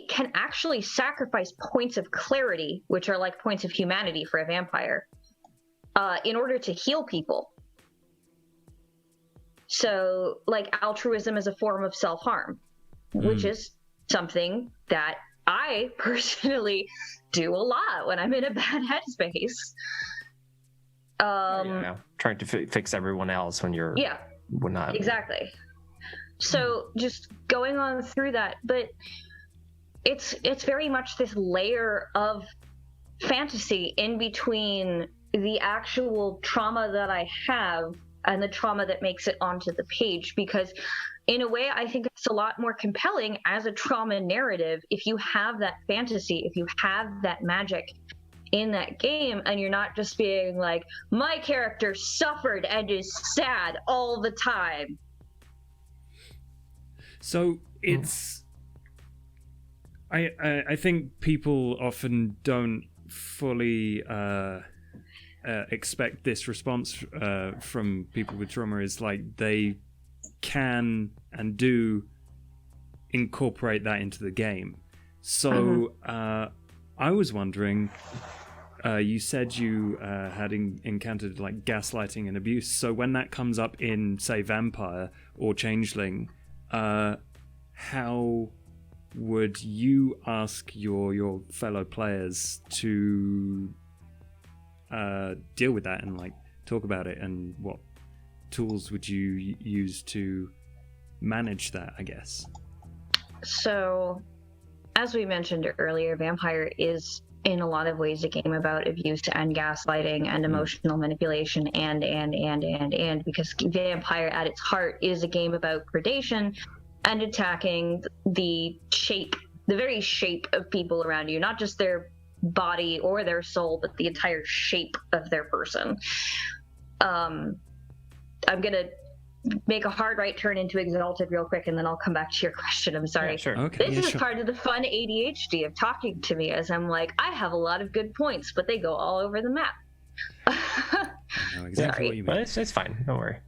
can actually sacrifice points of clarity, which are like points of humanity for a vampire, in order to heal people. So like altruism is a form of self-harm, which is something that I personally do a lot when I'm in a bad headspace. Trying to fix everyone else when you're not exactly. So just going on through that, but it's very much this layer of fantasy in between the actual trauma that I have and the trauma that makes it onto the page, because in a way I think it's a lot more compelling as a trauma narrative if you have that fantasy, if you have that magic in that game, and you're not just being like, my character suffered and is sad all the time. So it's I think people often don't fully expect this response from people with trauma, is like they can and do incorporate that into the game. So I was wondering, you said you had encountered like gaslighting and abuse. So when that comes up in, say, Vampire or Changeling, how would you ask your fellow players to deal with that and like talk about it, and what tools would you use to manage that, I guess? So as we mentioned earlier, Vampire is in a lot of ways a game about abuse and gaslighting and emotional manipulation and because Vampire at its heart is a game about predation and attacking the very shape of people around you, not just their body or their soul, but the entire shape of their person. I'm gonna make a hard right turn into Exalted real quick, and then I'll come back to your question. I'm sorry. Yeah, sure. Okay, This is part of the fun ADHD of talking to me, as I'm like, I have a lot of good points, but they go all over the map. I know exactly what you mean. But it's fine. Don't worry.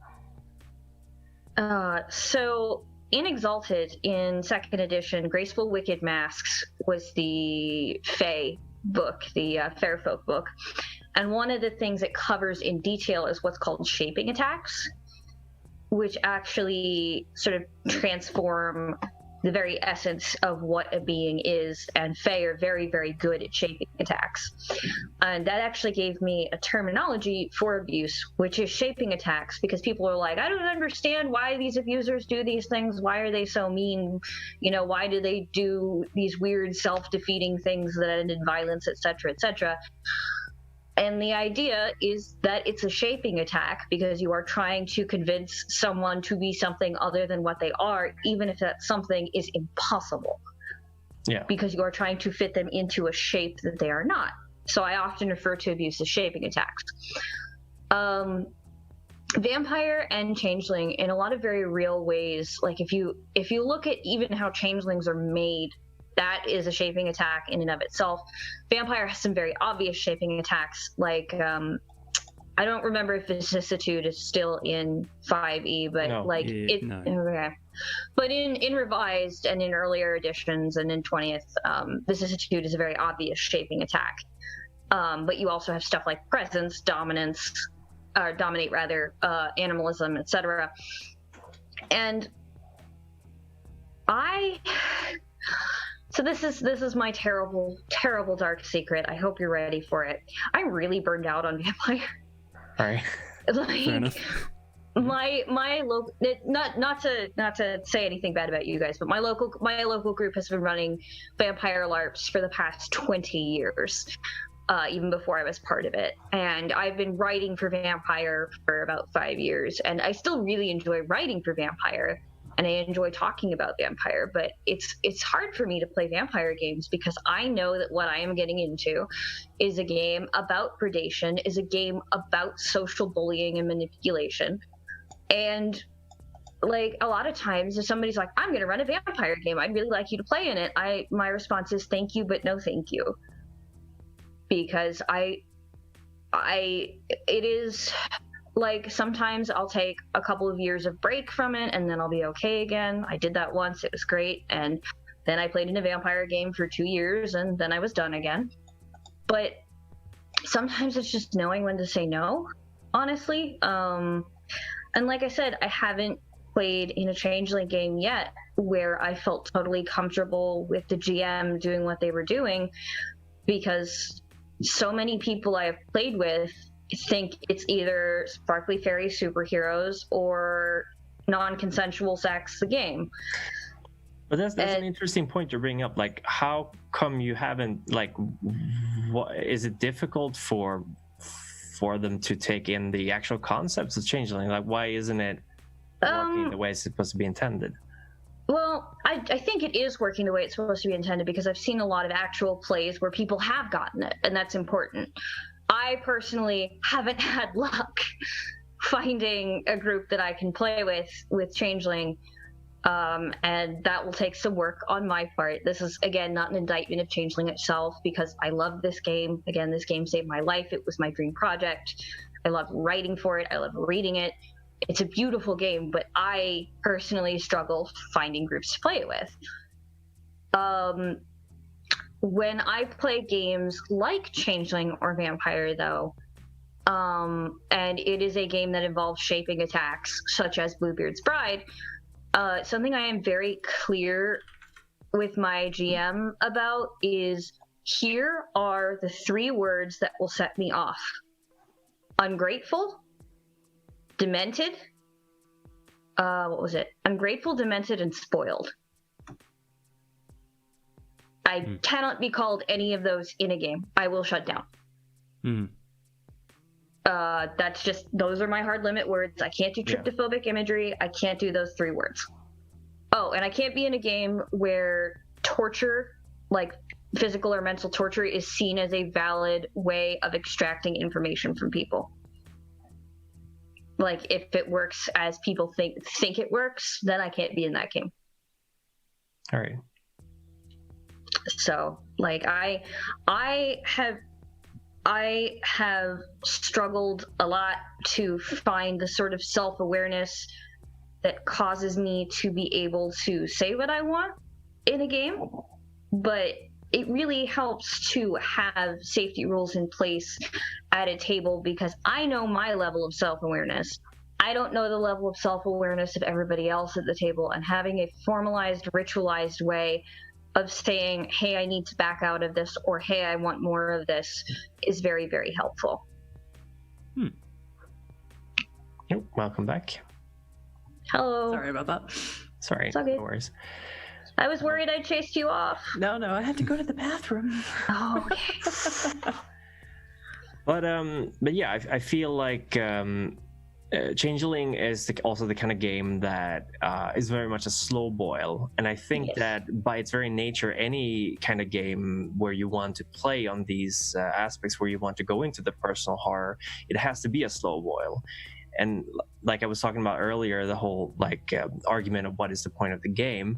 So in Exalted, in 2nd edition, Graceful Wicked Masks was the Fae book, the Fairfolk book. And one of the things it covers in detail is what's called shaping attacks, which actually sort of transform the very essence of what a being is, and Fae are very, very good at shaping attacks. And that actually gave me a terminology for abuse, which is shaping attacks, because people are like, I don't understand why these abusers do these things. Why are they so mean? You know, why do they do these weird self-defeating things that end in violence, etc., etc.? And the idea is that it's a shaping attack because you are trying to convince someone to be something other than what they are, even if that something is impossible. Yeah. Because you are trying to fit them into a shape that they are not. So I often refer to abuse as shaping attacks. Vampire and Changeling, in a lot of very real ways, like if you look at even how Changelings are made, that is a shaping attack in and of itself. Vampire has some very obvious shaping attacks, like I don't remember if vicissitude is still in 5e, but no. No. Okay. But in revised and in earlier editions and in 20th, vicissitude is a very obvious shaping attack. But you also have stuff like presence, dominance, or dominate rather, animalism, etc. And So this is my terrible, terrible dark secret. I hope you're ready for it. I'm really burned out on Vampire. All right. Fair enough. my local, not to say anything bad about you guys, but my local group has been running vampire LARPs for the past 20 years, even before I was part of it. And I've been writing for Vampire for about 5 years, and I still really enjoy writing for Vampire, and I enjoy talking about Vampire, but it's hard for me to play Vampire games because I know that what I am getting into is a game about predation, is a game about social bullying and manipulation. And like a lot of times if somebody's like, I'm gonna run a Vampire game, I'd really like you to play in it, my response is thank you but no thank you, because it is like sometimes I'll take a couple of years of break from it and then I'll be okay again. I did that once, it was great, and then I played in a Vampire game for 2 years and then I was done again. But sometimes it's just knowing when to say no, honestly. And like I said, I haven't played in a Changeling game yet where I felt totally comfortable with the GM doing what they were doing, because so many people I have played with think it's either sparkly fairy superheroes or non-consensual sex the game. But that's an interesting point to bring up. Like, how come you haven't, like, what is it difficult for them to take in the actual concepts of Changeling? Like, why isn't it working the way it's supposed to be intended? Well, I think it is working the way it's supposed to be intended, because I've seen a lot of actual plays where people have gotten it, and that's important. I personally haven't had luck finding a group that I can play with Changeling, and that will take some work on my part. This is, again, not an indictment of Changeling itself, because I love this game. Again, this game saved my life. It was my dream project. I love writing for it. I love reading it. It's a beautiful game, but I personally struggle finding groups to play it with. When I play games like Changeling or Vampire, though, and it is a game that involves shaping attacks, such as Bluebeard's Bride, something I am very clear with my GM about is, here are the 3 words that will set me off. Ungrateful, demented, what was it? Ungrateful, demented, and spoiled. I cannot be called any of those in a game. I will shut down. That's just, those are my hard limit words. I can't do tryptophobic imagery. I can't do those 3 words. Oh, and I can't be in a game where torture, like physical or mental torture, is seen as a valid way of extracting information from people. Like, if it works as people think it works, then I can't be in that game. All right. So, like, I have struggled a lot to find the sort of self-awareness that causes me to be able to say what I want in a game, but it really helps to have safety rules in place at a table, because I know my level of self-awareness. I don't know the level of self-awareness of everybody else at the table, and having a formalized, ritualized way of saying, hey, I need to back out of this, or hey, I want more of this, is very, very helpful. Welcome back. Hello. Sorry about that. Sorry, It's okay. no worries. I was worried I chased you off. No, I had to go to the bathroom. Oh, okay. But yeah, I feel like Changeling is also the kind of game that is very much a slow boil, and I think that by its very nature, any kind of game where you want to play on these aspects, where you want to go into the personal horror, it has to be a slow boil. And like I was talking about earlier, the whole argument of what is the point of the game,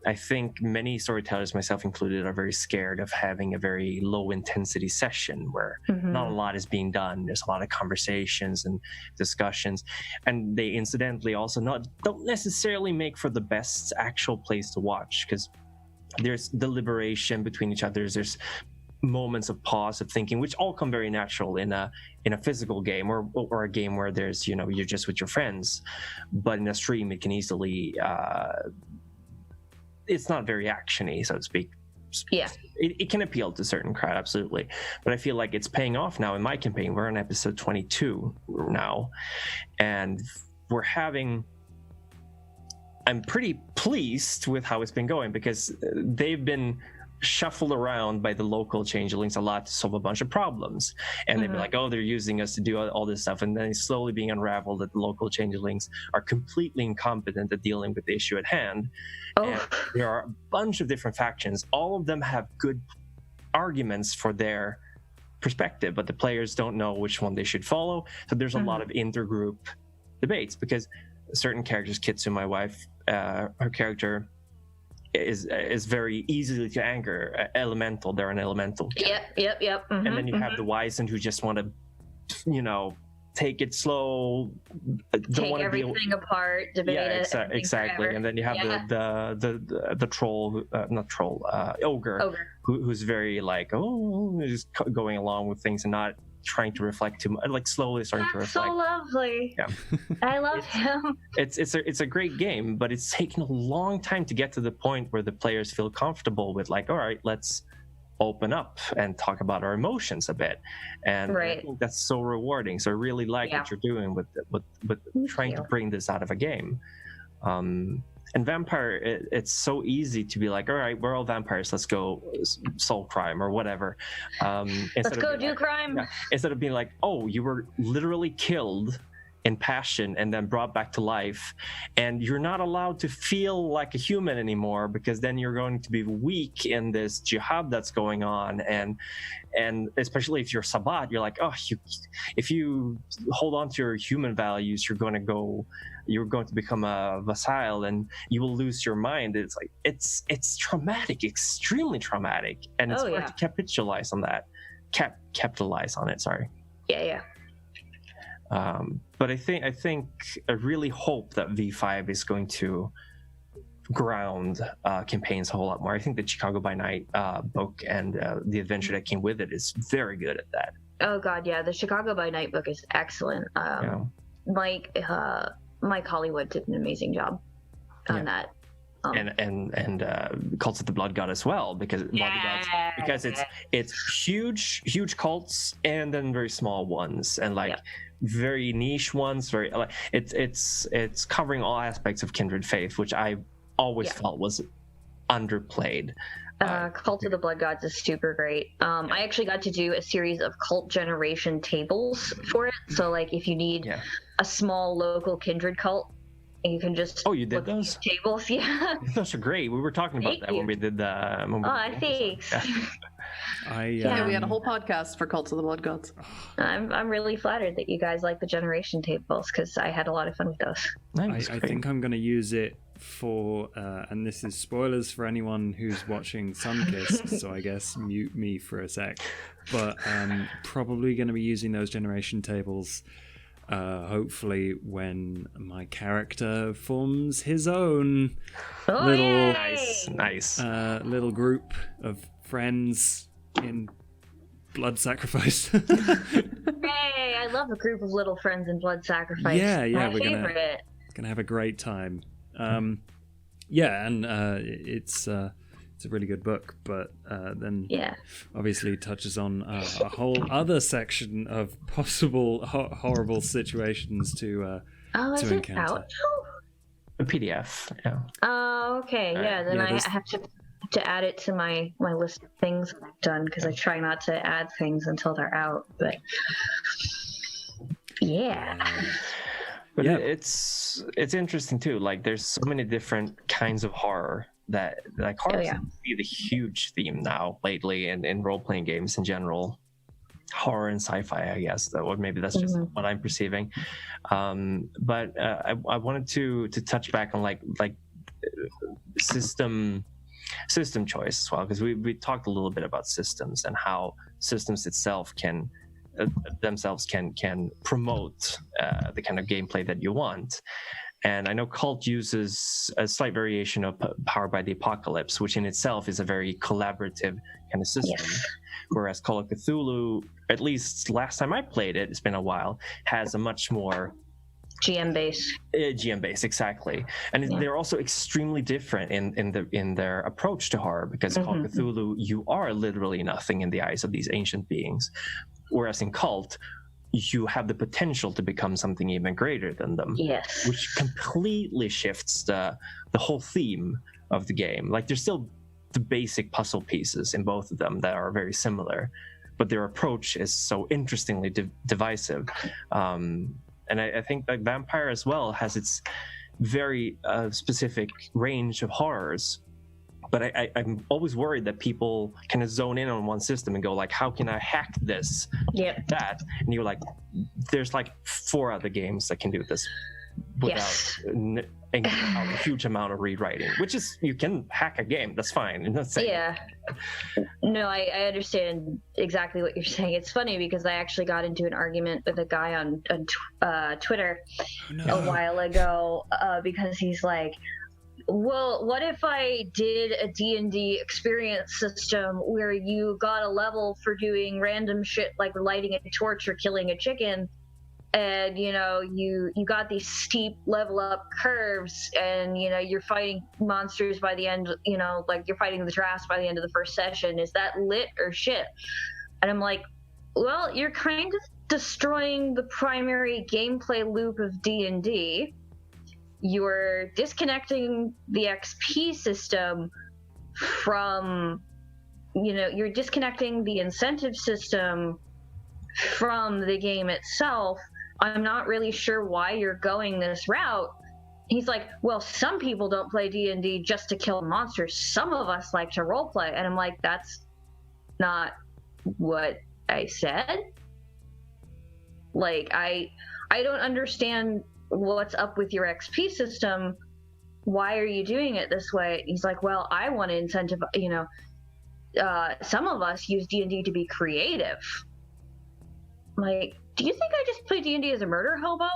I think many storytellers, myself included, are very scared of having a very low intensity session where not a lot is being done. There's a lot of conversations and discussions, and they incidentally also don't necessarily make for the best actual place to watch, because there's deliberation between each other. There's moments of pause, of thinking, which all come very natural in a physical game or a game where there's, you're just with your friends. But in a stream, it can easily it's not very actiony, so to speak. Yeah, it can appeal to a certain crowd, absolutely. But I feel like it's paying off now in my campaign. We're on episode 22 now, and I'm pretty pleased with how it's been going, because they've been shuffled around by the local changelings a lot to solve a bunch of problems, and they'd be like, oh, they're using us to do all this stuff, and then it's slowly being unraveled that the local changelings are completely incompetent at dealing with the issue at hand. And there are a bunch of different factions. All of them have good arguments for their perspective, but the players don't know which one they should follow. So there's a lot of intergroup debates, because certain characters, Kitsu, my wife, her character is very easily to anger. Elemental, they're an elemental. Yep. And then you have the Wizened who just want to, take it slow, take everything apart, debate it. Exactly. Forever. And then you have the troll, not troll, ogre. Who's very like, just going along with things and not trying to reflect too much, like slowly starting to reflect. So lovely. Yeah. I love him. It's a great game, but it's taken a long time to get to the point where the players feel comfortable with, like, all right, let's open up and talk about our emotions a bit. And I think that's so rewarding. So I really like what you're doing with trying to bring this out of a game. And vampire, it's so easy to be like, all right, we're all vampires, let's go solve crime or whatever. Let's go do crime. Yeah, instead of being like, oh, you were literally killed in passion and then brought back to life, and you're not allowed to feel like a human anymore, because then you're going to be weak in this jihad that's going on. And especially if you're Sabbat, you're like, oh, if you hold on to your human values, you're going to become a vassal and you will lose your mind. It's like, it's traumatic, extremely traumatic, and it's hard to capitalize on that. Capitalize on it, sorry. Yeah. But I really hope that V5 is going to ground campaigns a whole lot more. I think the Chicago by Night book and the adventure that came with it is very good at that. Oh god, yeah, the Chicago by Night book is excellent. Mike Hollywood did an amazing job on that. And Cults of the Blood God as well, because it's huge cults and then very small ones, and very niche ones, very like it's covering all aspects of kindred faith, which I always felt was underplayed. Cult of the Blood Gods is super great. I actually got to do a series of cult generation tables for it, so like if you need a small local kindred cult, you can just you did those tables. Those are great. We were talking about that when we did the thanks. We had a whole podcast for Cults of the Blood Gods. I'm really flattered that you guys like the generation tables, because I had a lot of fun with those. I think I'm going to use it for and this is spoilers for anyone who's watching Sunkissed, so I guess mute me for a sec, but probably going to be using those generation tables hopefully when my character forms his own little little group of friends in blood sacrifice. Hey, I love a group of little friends in blood sacrifice. We're favorite. gonna have a great time. It's a really good book, but then obviously touches on a whole other section of possible horrible situations to is encounter. It out? A PDF, Oh, okay, then I have to add it to my list of things that I've done, because I try not to add things until they're out, but But it's interesting too, like there's so many different kinds of horror that like horror seems to be the huge theme now lately in role-playing games in general. Horror and sci-fi, I guess, or maybe that's just what I'm perceiving. But I wanted to touch back on like system choice as well, because we talked a little bit about systems and how systems itself can promote the kind of gameplay that you want. And I know Cult uses a slight variation of Powered by the Apocalypse, which in itself is a very collaborative kind of system. Whereas Call of Cthulhu, at least last time I played it, it's been a while, has a much more GM base. GM base, exactly. And they're also extremely different in their approach to horror, because Call of Cthulhu, you are literally nothing in the eyes of these ancient beings. Whereas in Cult, you have the potential to become something even greater than them. Yes. Which completely shifts the whole theme of the game. Like, there's still the basic puzzle pieces in both of them that are very similar, but their approach is so interestingly divisive. And I think like Vampire as well has its very specific range of horrors. But I'm always worried that people kind of zone in on one system and go like, how can I hack this? Yeah. That. And you're like, there's like 4 other games that can do this without a huge amount of rewriting, which is, you can hack a game. That's fine. I'm not saying. Yeah. No, I understand exactly what you're saying. It's funny because I actually got into an argument with a guy on Twitter a while ago because he's like, well, what if I did a D&D experience system where you got a level for doing random shit like lighting a torch or killing a chicken, and you know you got these steep level up curves, and you know you're fighting monsters by the end, you know, like you're fighting the drafts by the end of the first session. Is that lit or shit? And I'm like, well, you're kind of destroying the primary gameplay loop of D&D. You're disconnecting the XP system from, you know, you're disconnecting the incentive system from the game itself. I'm not really sure why you're going this route. He's like, well, some people don't play D&D just to kill monsters. Some of us like to roleplay. And I'm like, that's not what I said. Like, I don't understand what's up with your XP system. Why are you doing it this way? He's like, well, I want to incentivize, you know, some of us use D&D to be creative. I'm like, do you think I just play D&D as a murder hobo?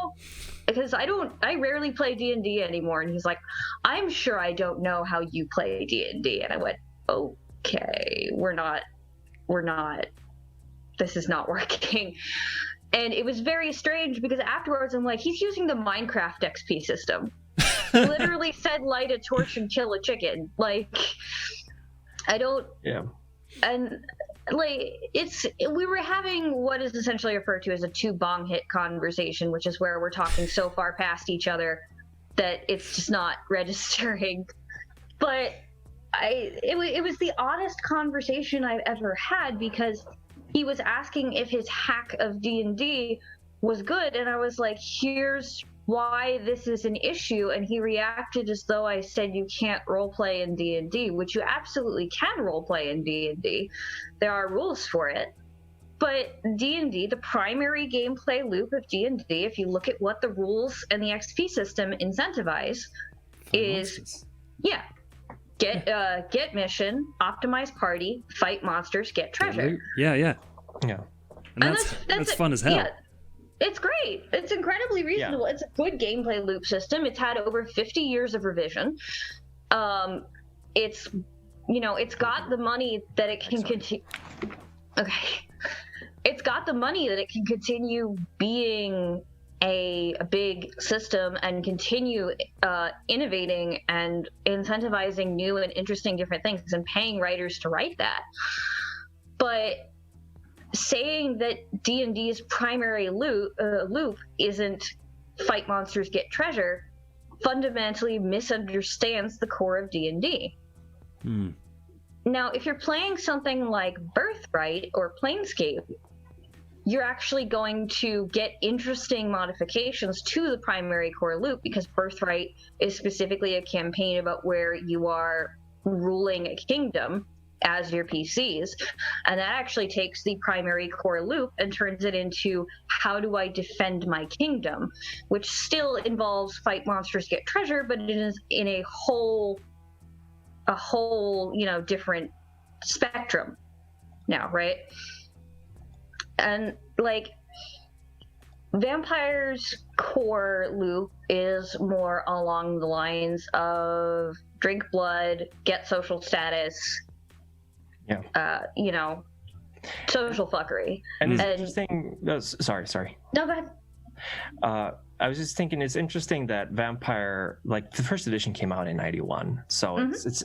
Because I rarely play D&D anymore. And he's like, I'm sure I don't know how you play D&D. And I went, okay, we're not, this is not working. And it was very strange because afterwards I'm like, he's using the Minecraft XP system. Literally said light a torch and kill a chicken. Like, I don't. Yeah. And like, we were having what is essentially referred to as a 2 bong hit conversation, which is where we're talking so far past each other that it's just not registering. But it was the oddest conversation I've ever had, because he was asking if his hack of D&D was good, and I was like, here's why this is an issue, and he reacted as though I said you can't roleplay in D&D, which you absolutely can roleplay in D&D. There are rules for it. But D&D, the primary gameplay loop of D&D, if you look at what the rules and the XP system incentivize, is, yeah, get mission, optimize party, fight monsters, get treasure. Yeah. And that's fun as hell. Yeah, it's great. It's incredibly reasonable. Yeah. It's a good gameplay loop system. It's had over 50 years of revision. It's, you know, it's got the money that it can continue. Okay. It's got the money that it can continue being a big system and continue innovating and incentivizing new and interesting different things and paying writers to write that. But saying that D&D's primary loop isn't fight monsters, get treasure, fundamentally misunderstands the core of D&D. Now, if you're playing something like Birthright or Planescape, you're actually going to get interesting modifications to the primary core loop, because Birthright is specifically a campaign about where you are ruling a kingdom as your PCs, and that actually takes the primary core loop and turns it into how do I defend my kingdom, which still involves fight monsters, get treasure, but it is in a whole, you know, different spectrum now, right? And like, Vampire's core loop is more along the lines of drink blood, get social status, you know, social fuckery. And it's interesting. Sorry. No, go ahead. I was just thinking, it's interesting that Vampire, like the first edition came out in '91, so it's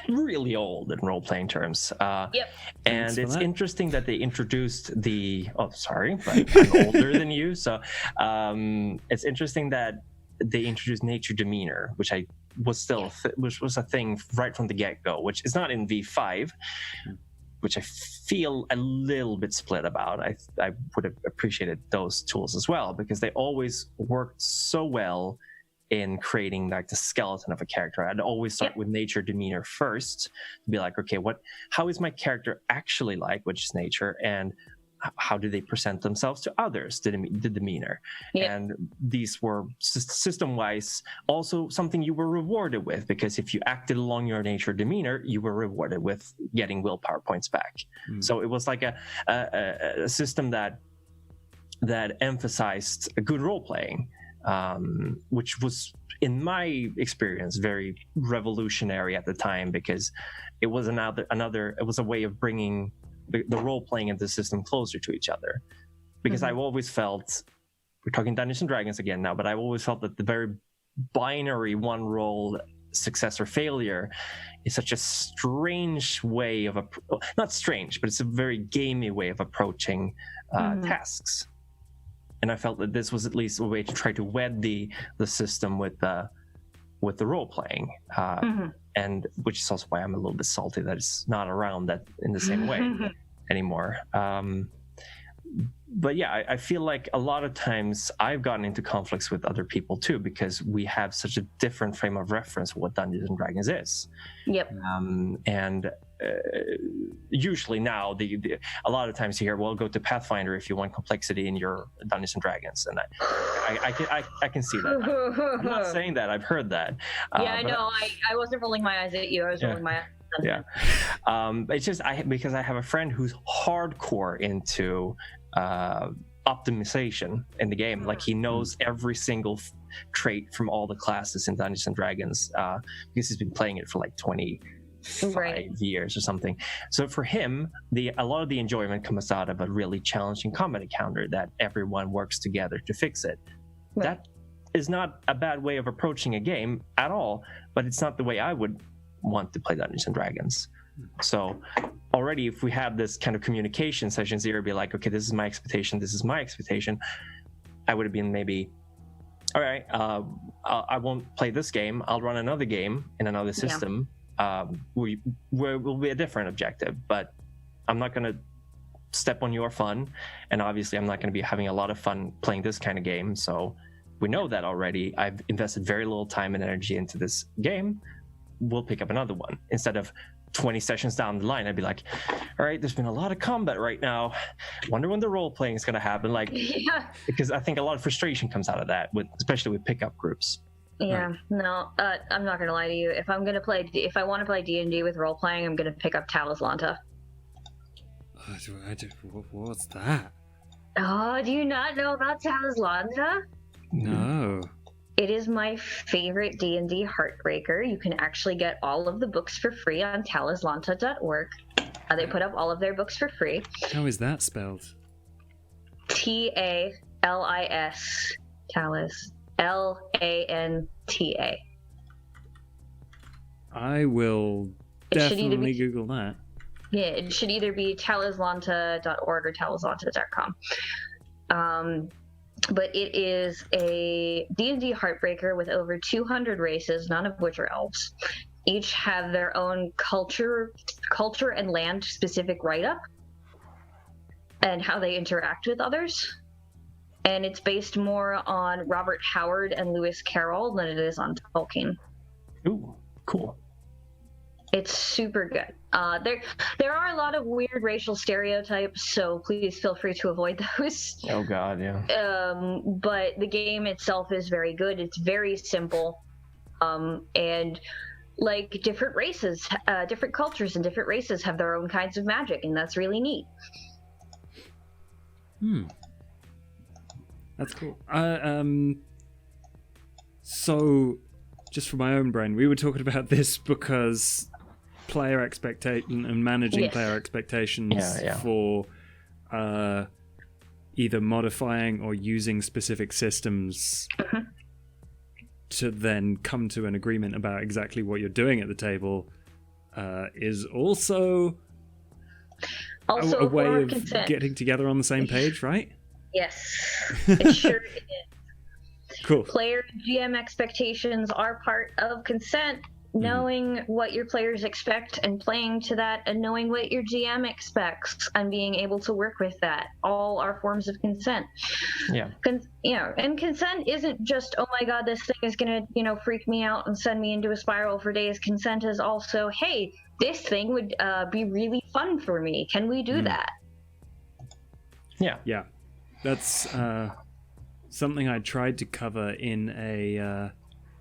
really old in role-playing terms. Yep. And it's interesting that they introduced the. Oh, sorry, but I'm older than you, so it's interesting that they introduced nature demeanor, which which was a thing right from the get-go, which is not in V5. Which I feel a little bit split about. I would have appreciated those tools as well, because they always worked so well in creating like the skeleton of a character. I'd always start with nature demeanor first to be like, okay, how is my character actually like, which is nature, and how do they present themselves to others, the demeanor. And these were system-wise also something you were rewarded with, because if you acted along your nature demeanor, you were rewarded with getting willpower points back. So it was like a system that emphasized a good role-playing, which was, in my experience, very revolutionary at the time, because it was it was a way of bringing the role-playing and the system closer to each other. Because I've always felt, we're talking Dungeons and Dragons again now, but I've always felt that the very binary one roll success or failure is such a strange way of not strange, but it's a very gamey way of approaching tasks. And I felt that this was at least a way to try to wed the system with the role-playing. And which is also why I'm a little bit salty that it's not around that in the same way anymore. But yeah, I feel like a lot of times I've gotten into conflicts with other people too, because we have such a different frame of reference of what Dungeons and Dragons is. And usually now, a lot of times you hear, well, go to Pathfinder if you want complexity in your Dungeons and Dragons, and I can see that. I'm not saying that. I've heard that. I know. I wasn't rolling my eyes at you. I was rolling my eyes. It's just because I have a friend who's hardcore into optimization in the game. Like, he knows every single trait from all the classes in Dungeons and Dragons, because he's been playing it for like 25 years or something. So for him, a lot of the enjoyment comes out of a really challenging combat encounter that everyone works together to fix it. That is not a bad way of approaching a game at all, but it's not the way I would want to play Dungeons and Dragons. So already, if we have this kind of communication sessions here, be like, okay, this is my expectation, this is my expectation, I would have been maybe, all right, I won't play this game, I'll run another game in another system. Where will be a different objective, but I'm not going to step on your fun, and obviously I'm not going to be having a lot of fun playing this kind of game. So we know that already. I've invested very little time and energy into this game. We'll pick up another one. Instead of 20 sessions down the line, I'd be like, all right, there's been a lot of combat right now, wonder when the role playing is going to happen. Like, because I think a lot of frustration comes out of that, especially with pickup groups. No, I'm not gonna lie to you. If I want to play D&D with role playing, I'm gonna pick up Talislanta. What's that? Oh, do you not know about Talislanta? No. It is my favorite D&D heartbreaker. You can actually get all of the books for free on talislanta.org. They put up all of their books for free. How is that spelled? Talis. Talis. Lanta. I will definitely Google that. Yeah, it should either be talislanta.org or talislanta.com. But it is a D&D heartbreaker with over 200 races, none of which are elves. Each have their own culture and land specific write-up and how they interact with others. And it's based more on Robert Howard and Lewis Carroll than it is on Tolkien. Ooh, cool. It's super good. There are a lot of weird racial stereotypes, so please feel free to avoid those. Oh God, yeah. But the game itself is very good. It's very simple. And like different races, different cultures and different races have their own kinds of magic, and that's really neat. That's cool. So, just for my own brain, we were talking about this because player expectation and managing player expectations for either modifying or using specific systems to then come to an agreement about exactly what you're doing at the table is also Also a way form of consent. getting together on the same page, right? Yes, it sure is. Cool. Player and GM expectations are part of consent. Knowing what your players expect and playing to that, and knowing what your GM expects and being able to work with that, all are forms of consent. Yeah. And consent isn't just, oh my god, this thing is gonna, freak me out and send me into a spiral for days. Consent is also, hey, this thing would be really fun for me. Can we do that? Yeah. Yeah. That's something I tried to cover in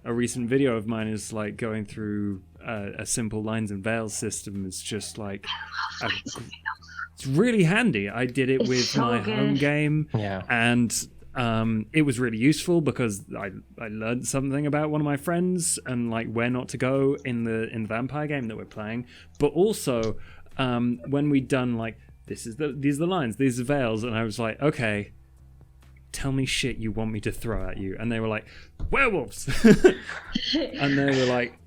a recent video of mine, is like going through a simple lines and veils system. It's just like it's really handy. I did it with so my good. home game, and it was really useful because I learned something about one of my friends and like where not to go in the vampire game that we're playing. But also when we'd done like these are the lines, these are veils, and I was like, okay, tell me shit you want me to throw at you. And they were like, werewolves. And they were like,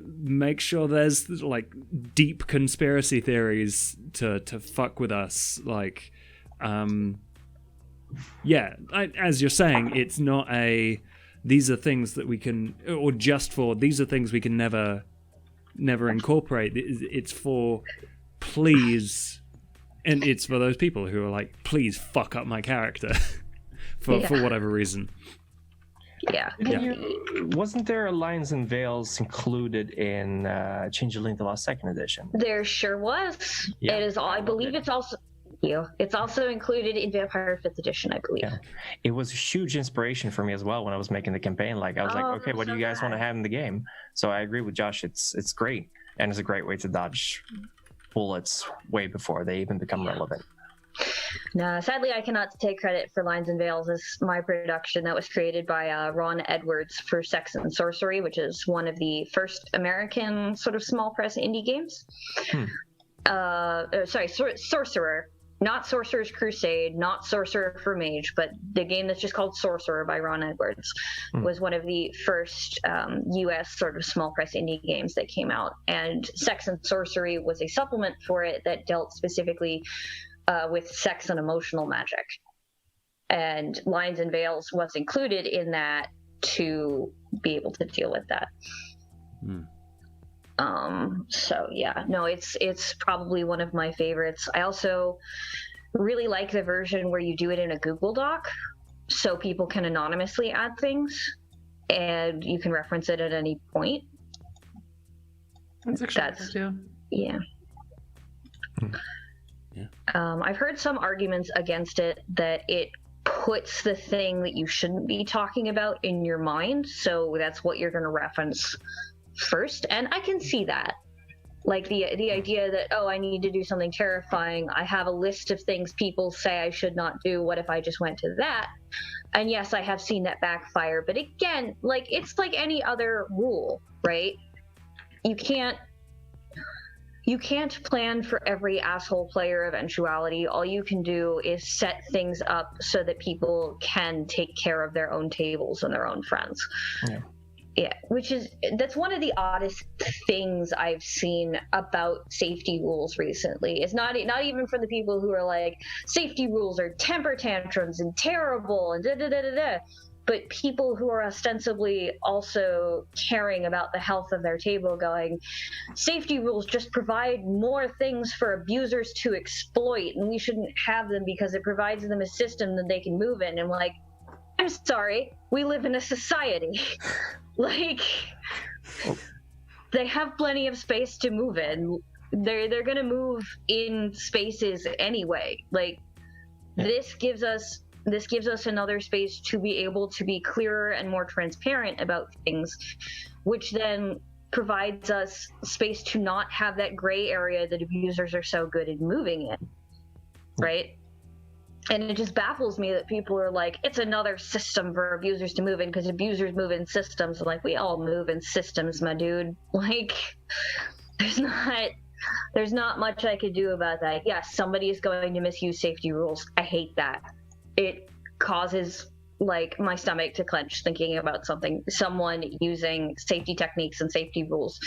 make sure there's like deep conspiracy theories to fuck with us. Like, as you're saying, it's not these are things that we can, or just for, these are things we can never incorporate. It's for, please. And it's for those people who are like, please fuck up my character for whatever reason. Yeah. Wasn't there Lines and Veils included in Changeling the Lost Second Edition? There sure was. Yeah, it is. I believe it's also. It's also included in Vampire 5th Edition, I believe. Yeah. It was a huge inspiration for me as well when I was making the campaign. Like I was like, okay, what do you guys want to have in the game? So I agree with Josh. It's great, and it's a great way to dodge bullets way before they even become relevant. No, sadly, I cannot take credit for Lines and Veils as my production. That was created by Ron Edwards for Sex and Sorcery, which is one of the first American sort of small press indie games. Sorcerer. Not Sorcerer's Crusade, not Sorcerer for Mage, but the game that's just called Sorcerer by Ron Edwards was one of the first U.S. sort of small press indie games that came out. And Sex and Sorcery was a supplement for it that dealt specifically with sex and emotional magic. And Lines and Veils was included in that to be able to deal with that. So yeah, no, it's probably one of my favorites. I also really like the version where you do it in a Google Doc, so people can anonymously add things and you can reference it at any point. That's actually good too. Yeah. I've heard some arguments against it that it puts the thing that you shouldn't be talking about in your mind, so that's what you're going to reference first, and I can see that. Like the idea that, oh, I need to do something terrifying, I have a list of things people say I should not do, what if I just went to that? And yes, I have seen that backfire, but again, like, it's like any other rule, right? You can't plan for every asshole player eventuality. All you can do is set things up so that people can take care of their own tables and their own friends. Yeah, that's one of the oddest things I've seen about safety rules recently. It's not even for the people who are like, safety rules are temper tantrums and terrible and da-da-da-da-da. But people who are ostensibly also caring about the health of their table going, safety rules just provide more things for abusers to exploit, and we shouldn't have them because it provides them a system that they can move in. And like, I'm sorry, we live in a society. Like, they have plenty of space to move in. They're gonna move in spaces anyway. Like, this gives us another space to be able to be clearer and more transparent about things, which then provides us space to not have that gray area that abusers are so good at moving in, right? And it just baffles me that people are like, it's another system for abusers to move in because abusers move in systems. Like, we all move in systems, my dude. Like, there's not much I could do about that. Yes, somebody is going to misuse safety rules. I hate that. It causes like my stomach to clench thinking about someone using safety techniques and safety rules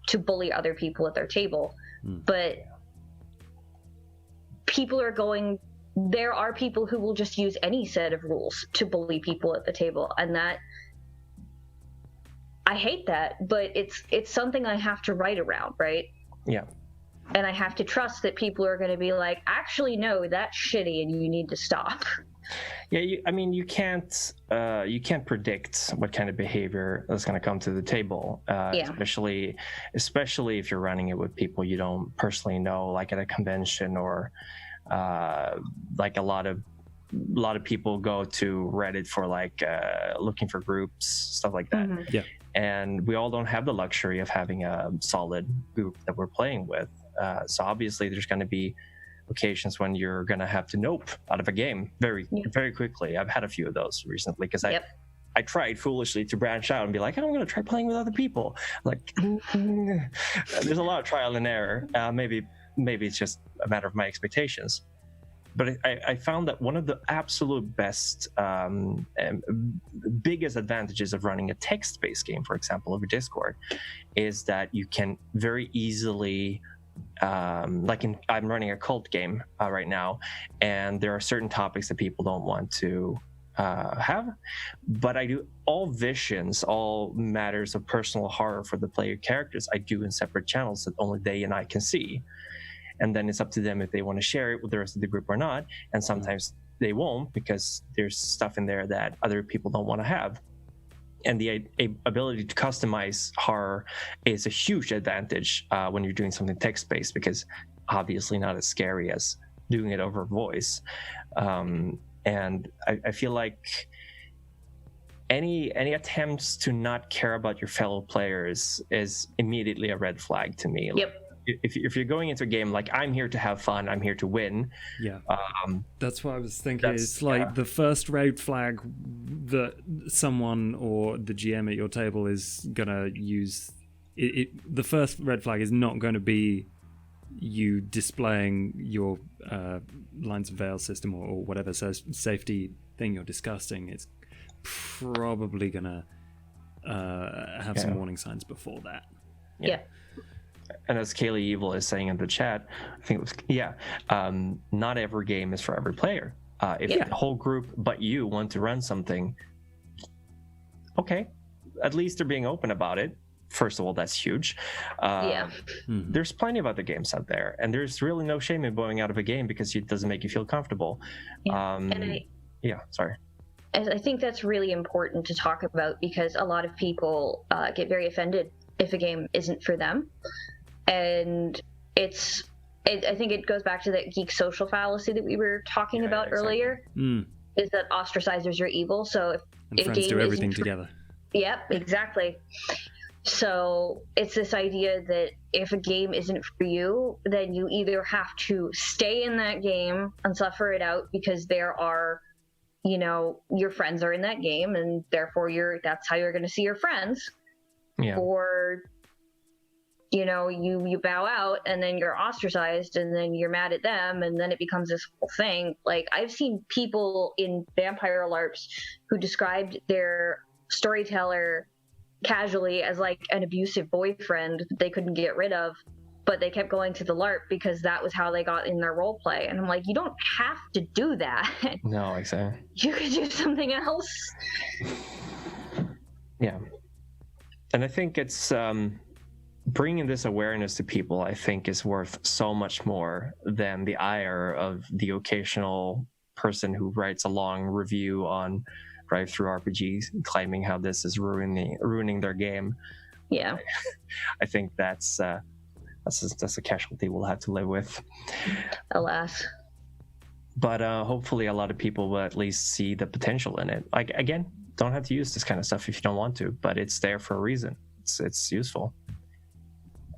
to bully other people at their table. But there are people who will just use any set of rules to bully people at the table, and that I hate that, but it's something I have to write around, right? Yeah. And I have to trust that people are going to be like, actually, no, that's shitty, and you need to stop. Yeah, you can't predict what kind of behavior is going to come to the table, especially if you're running it with people you don't personally know, like at a convention or like a lot of people go to Reddit for like looking for groups, stuff like that. Mm-hmm. Yeah. And we all don't have the luxury of having a solid group that we're playing with. So obviously there's going to be occasions when you're going to have to nope out of a game very quickly. I've had a few of those recently because I tried foolishly to branch out and be like, I'm going to try playing with other people. Like, there's a lot of trial and error. Maybe it's just a matter of my expectations. But I found that one of the absolute best, biggest advantages of running a text-based game, for example, over Discord, is that you can very easily, I'm running a cult game right now, and there are certain topics that people don't want to have, but I do all visions, all matters of personal horror for the player characters, I do in separate channels that only they and I can see. And then it's up to them if they want to share it with the rest of the group or not. And sometimes they won't because there's stuff in there that other people don't want to have. And the ability to customize horror is a huge advantage when you're doing something text-based, because obviously not as scary as doing it over voice. And I feel like any attempts to not care about your fellow players is immediately a red flag to me. Yep. If you're going into a game like, I'm here to have fun, I'm here to win. Yeah. That's what I was thinking. It's like the first red flag that someone or the GM at your table is going to use. The first red flag is not going to be you displaying your lines of veil system or whatever safety thing you're discussing. It's probably going to have some warning signs before that. Yeah. And as Kaylee Evil is saying in the chat, I think it was, not every game is for every player. If the whole group but you want to run something, okay, at least they're being open about it. First of all, that's huge. There's plenty of other games out there, and there's really no shame in going out of a game because it doesn't make you feel comfortable. Sorry. I think that's really important to talk about, because a lot of people get very offended if a game isn't for them. And I think it goes back to that geek social fallacy that we were talking about earlier, is that ostracizers are evil. So if friends do everything together. Yep, exactly. So it's this idea that if a game isn't for you, then you either have to stay in that game and suffer it out because there are, your friends are in that game and therefore that's how you're going to see your friends. Yeah. Or you bow out and then you're ostracized and then you're mad at them and then it becomes this whole thing. Like, I've seen people in vampire LARPs who described their storyteller casually as like an abusive boyfriend that they couldn't get rid of, but they kept going to the LARP because that was how they got in their role play. And I'm like, you don't have to do that. No, exactly. You could do something else. Yeah. And I think it's bringing this awareness to people, I think, is worth so much more than the ire of the occasional person who writes a long review on Drive-Thru-RPGs claiming how this is ruining their game. Yeah. I think that's a casualty we'll have to live with. Alas. But hopefully a lot of people will at least see the potential in it. Like, again, don't have to use this kind of stuff if you don't want to, but it's there for a reason. It's useful.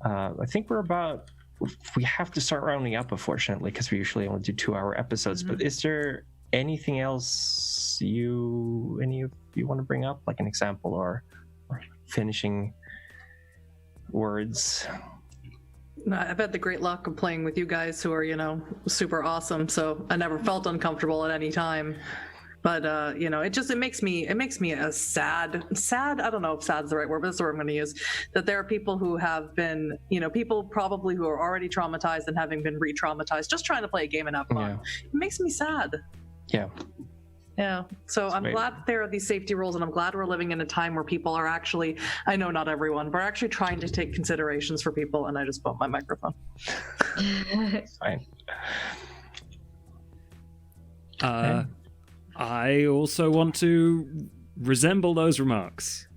I think we have to start rounding up, unfortunately, because we usually only do 2-hour episodes. But is there anything else any of you want to bring up, like an example or finishing words? I've had the great luck of playing with you guys who are, super awesome. So I never felt uncomfortable at any time. But it makes me a sad. I don't know if sad's the right word, but that's the word I'm going to use. That there are people who have been, people probably who are already traumatized and having been re-traumatized, just trying to play a game and have fun. Yeah. It makes me sad. Yeah. Yeah. So I'm glad there are these safety rules, and I'm glad we're living in a time where people are actually, I know not everyone, but are actually trying to take considerations for people. And I just bumped my microphone. Fine. I also want to resemble those remarks.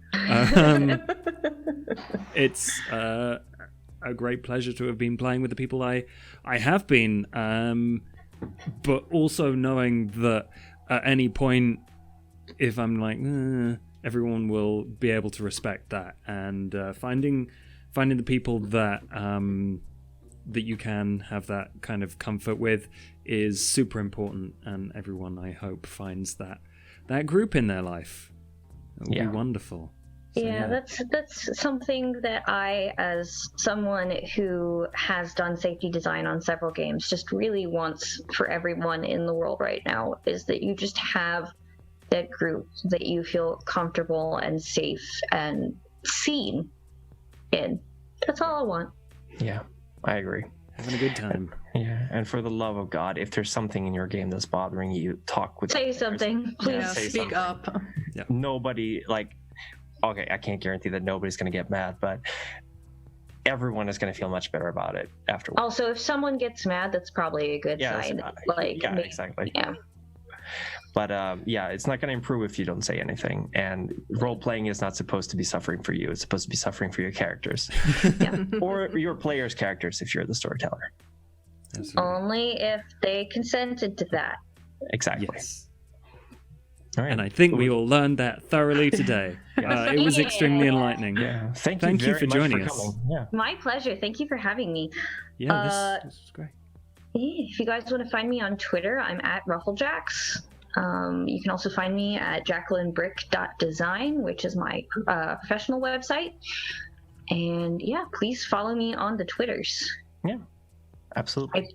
It's a great pleasure to have been playing with the people I have been, but also knowing that at any point, if I'm like, everyone will be able to respect that, and finding the people that you can have that kind of comfort with is super important, and everyone, I hope, finds that group in their life. It would be wonderful. So, that's something that I, as someone who has done safety design on several games, just really wants for everyone in the world right now, is that you just have that group that you feel comfortable and safe and seen in. That's all I want. Yeah, I agree. Having a good time. Yeah, and for the love of God, if there's something in your game that's bothering you, talk with Say something, please. Yeah, speak up. Yeah. Nobody, okay, I can't guarantee that nobody's going to get mad, but everyone is going to feel much better about it afterwards. Also, if someone gets mad, that's probably a good sign. Exactly. Yeah. But it's not going to improve if you don't say anything. And role-playing is not supposed to be suffering for you. It's supposed to be suffering for your characters. Or your players' characters if you're the storyteller. Only if they consented to that. Exactly. Yes. All right. And I think we all learned that thorouh today. It was extremely enlightening. Yeah. Thank you for joining us. Yeah. My pleasure. Thank you for having me. Yeah, this is great. If you guys want to find me on Twitter, I'm at RuffleJax. You can also find me at JacquelineBryk.design, which is my professional website. And please follow me on the Twitters. Yeah, absolutely.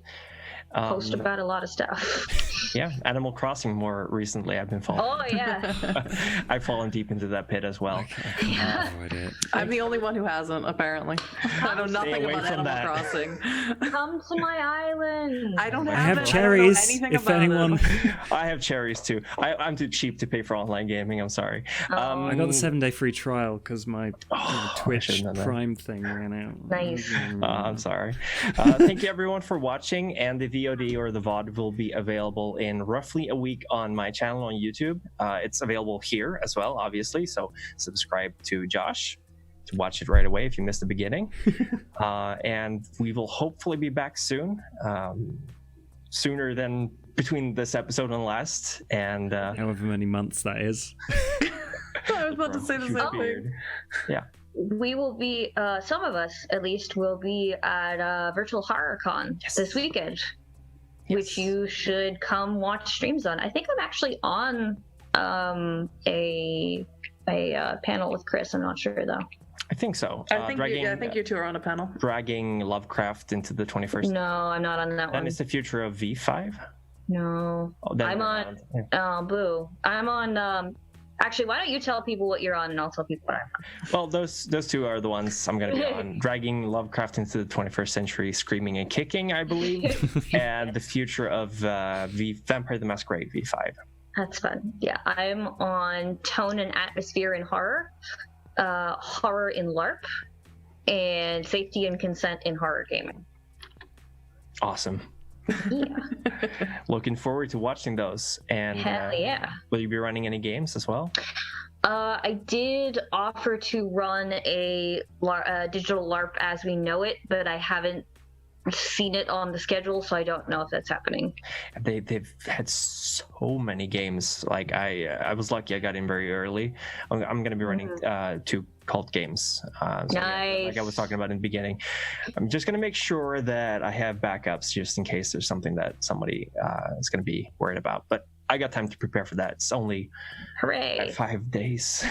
I post about a lot of stuff. Yeah, Animal Crossing more recently I've been following. Oh, yeah. I've fallen deep into that pit as well. I'm the only one who hasn't, apparently. I know nothing about Animal Crossing. Come to my island. I have cherries. If anyone, I have cherries too. I'm too cheap to pay for online gaming. I'm sorry. I got the 7-day free trial because my Twitch Prime thing ran out. Nice. I'm sorry. Thank you everyone for watching, and the VOD or the VOD will be available in roughly a week on my channel on YouTube. It's available here as well, obviously, so subscribe to Josh to watch it right away if you missed the beginning. And we will hopefully be back soon, sooner than between this episode and the last, and however many months that is. I was about to say the same thing. Yeah. We will be, some of us at least, will be at Virtual HorrorCon this weekend, which you should come watch streams on. I think I'm actually on a panel with Chris. I'm not sure though. I think so. I think you two are on a panel. Dragging Lovecraft into the 21st. No, I'm not on that one. And it's the future of V5? No. I'm on... boo. I'm on... Actually, why don't you tell people what you're on, and I'll tell people what I'm on. Well, those two are the ones I'm going to be on. Dragging Lovecraft into the 21st century, Screaming and Kicking, I believe, and the future of Vampire the Masquerade V5. That's fun. Yeah, I'm on Tone and Atmosphere in Horror, Horror in LARP, and Safety and Consent in Horror Gaming. Awesome. Yeah. Looking forward to watching those. And hell yeah. Will you be running any games as well? I did offer to run a digital LARP as we know it, but I haven't seen it on the schedule, so I don't know if that's happening. They've had so many games. Like I was lucky I got in very early. I'm going to be running 2 cult games. Nice. Yeah, like I was talking about in the beginning. I'm just going to make sure that I have backups just in case there's something that somebody is going to be worried about. But I got time to prepare for that. It's only 5 days.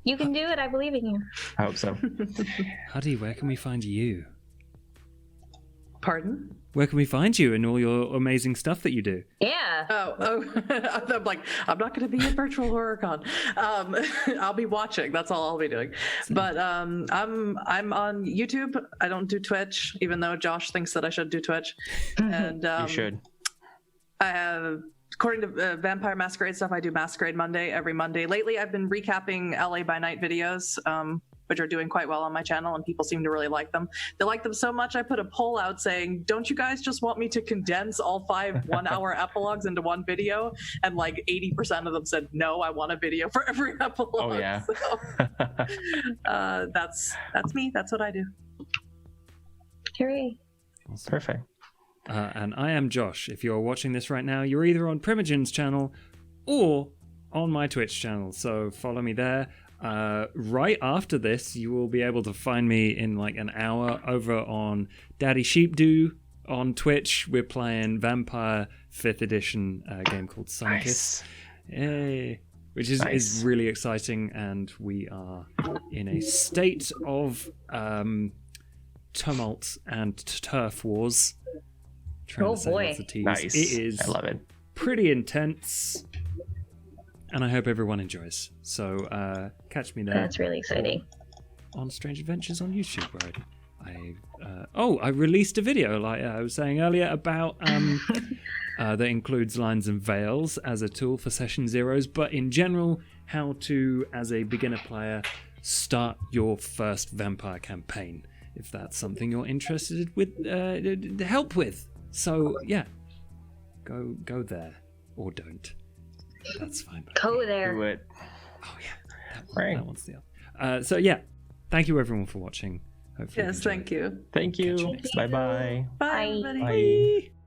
You can do it. I believe in you. I hope so. Huddy, where can we find you? Pardon? Where can we find you and all your amazing stuff that you do? Yeah. Oh, I'm like, I'm not going to be at Virtual HorrorCon. I'll be watching. That's all I'll be doing. But I'm on YouTube. I don't do Twitch, even though Josh thinks that I should do Twitch. And You should. According to Vampire Masquerade stuff, I do Masquerade Monday every Monday. Lately, I've been recapping LA by Night videos, which are doing quite well on my channel, and people seem to really like them. They like them so much, I put a poll out saying, don't you guys just want me to condense all 5 one-hour epilogues into one video? And like 80% of them said, no, I want a video for every epilogue. Oh, yeah. So, that's me. That's what I do. Hooray. Perfect. And I am Josh. If you're watching this right now, you're either on Primogen's channel or on my Twitch channel, so follow me there. Right after this, you will be able to find me in like an hour over on Daddy Sheepdo on Twitch. We're playing Vampire 5th Edition, game called Scientist. Nice. Yay. Which is really exciting, and we are in a state of tumult and turf wars. Oh boy. Nice. It is I love it. pretty intense, and I hope everyone enjoys. So catch me there. That's really exciting. On Strange Adventures on YouTube, where I released a video, like I was saying earlier, about that includes lines and veils as a tool for session zeros, but in general, how to, as a beginner player, start your first vampire campaign, if that's something you're interested with help with. So yeah, go there or don't. That's fine. Go there. Do it. Oh yeah, Right. that one's the other. So yeah, thank you everyone for watching. Hopefully Yes, thank you. Thank you. Thank you. Bye-bye. Bye, Bye. everybody. Bye.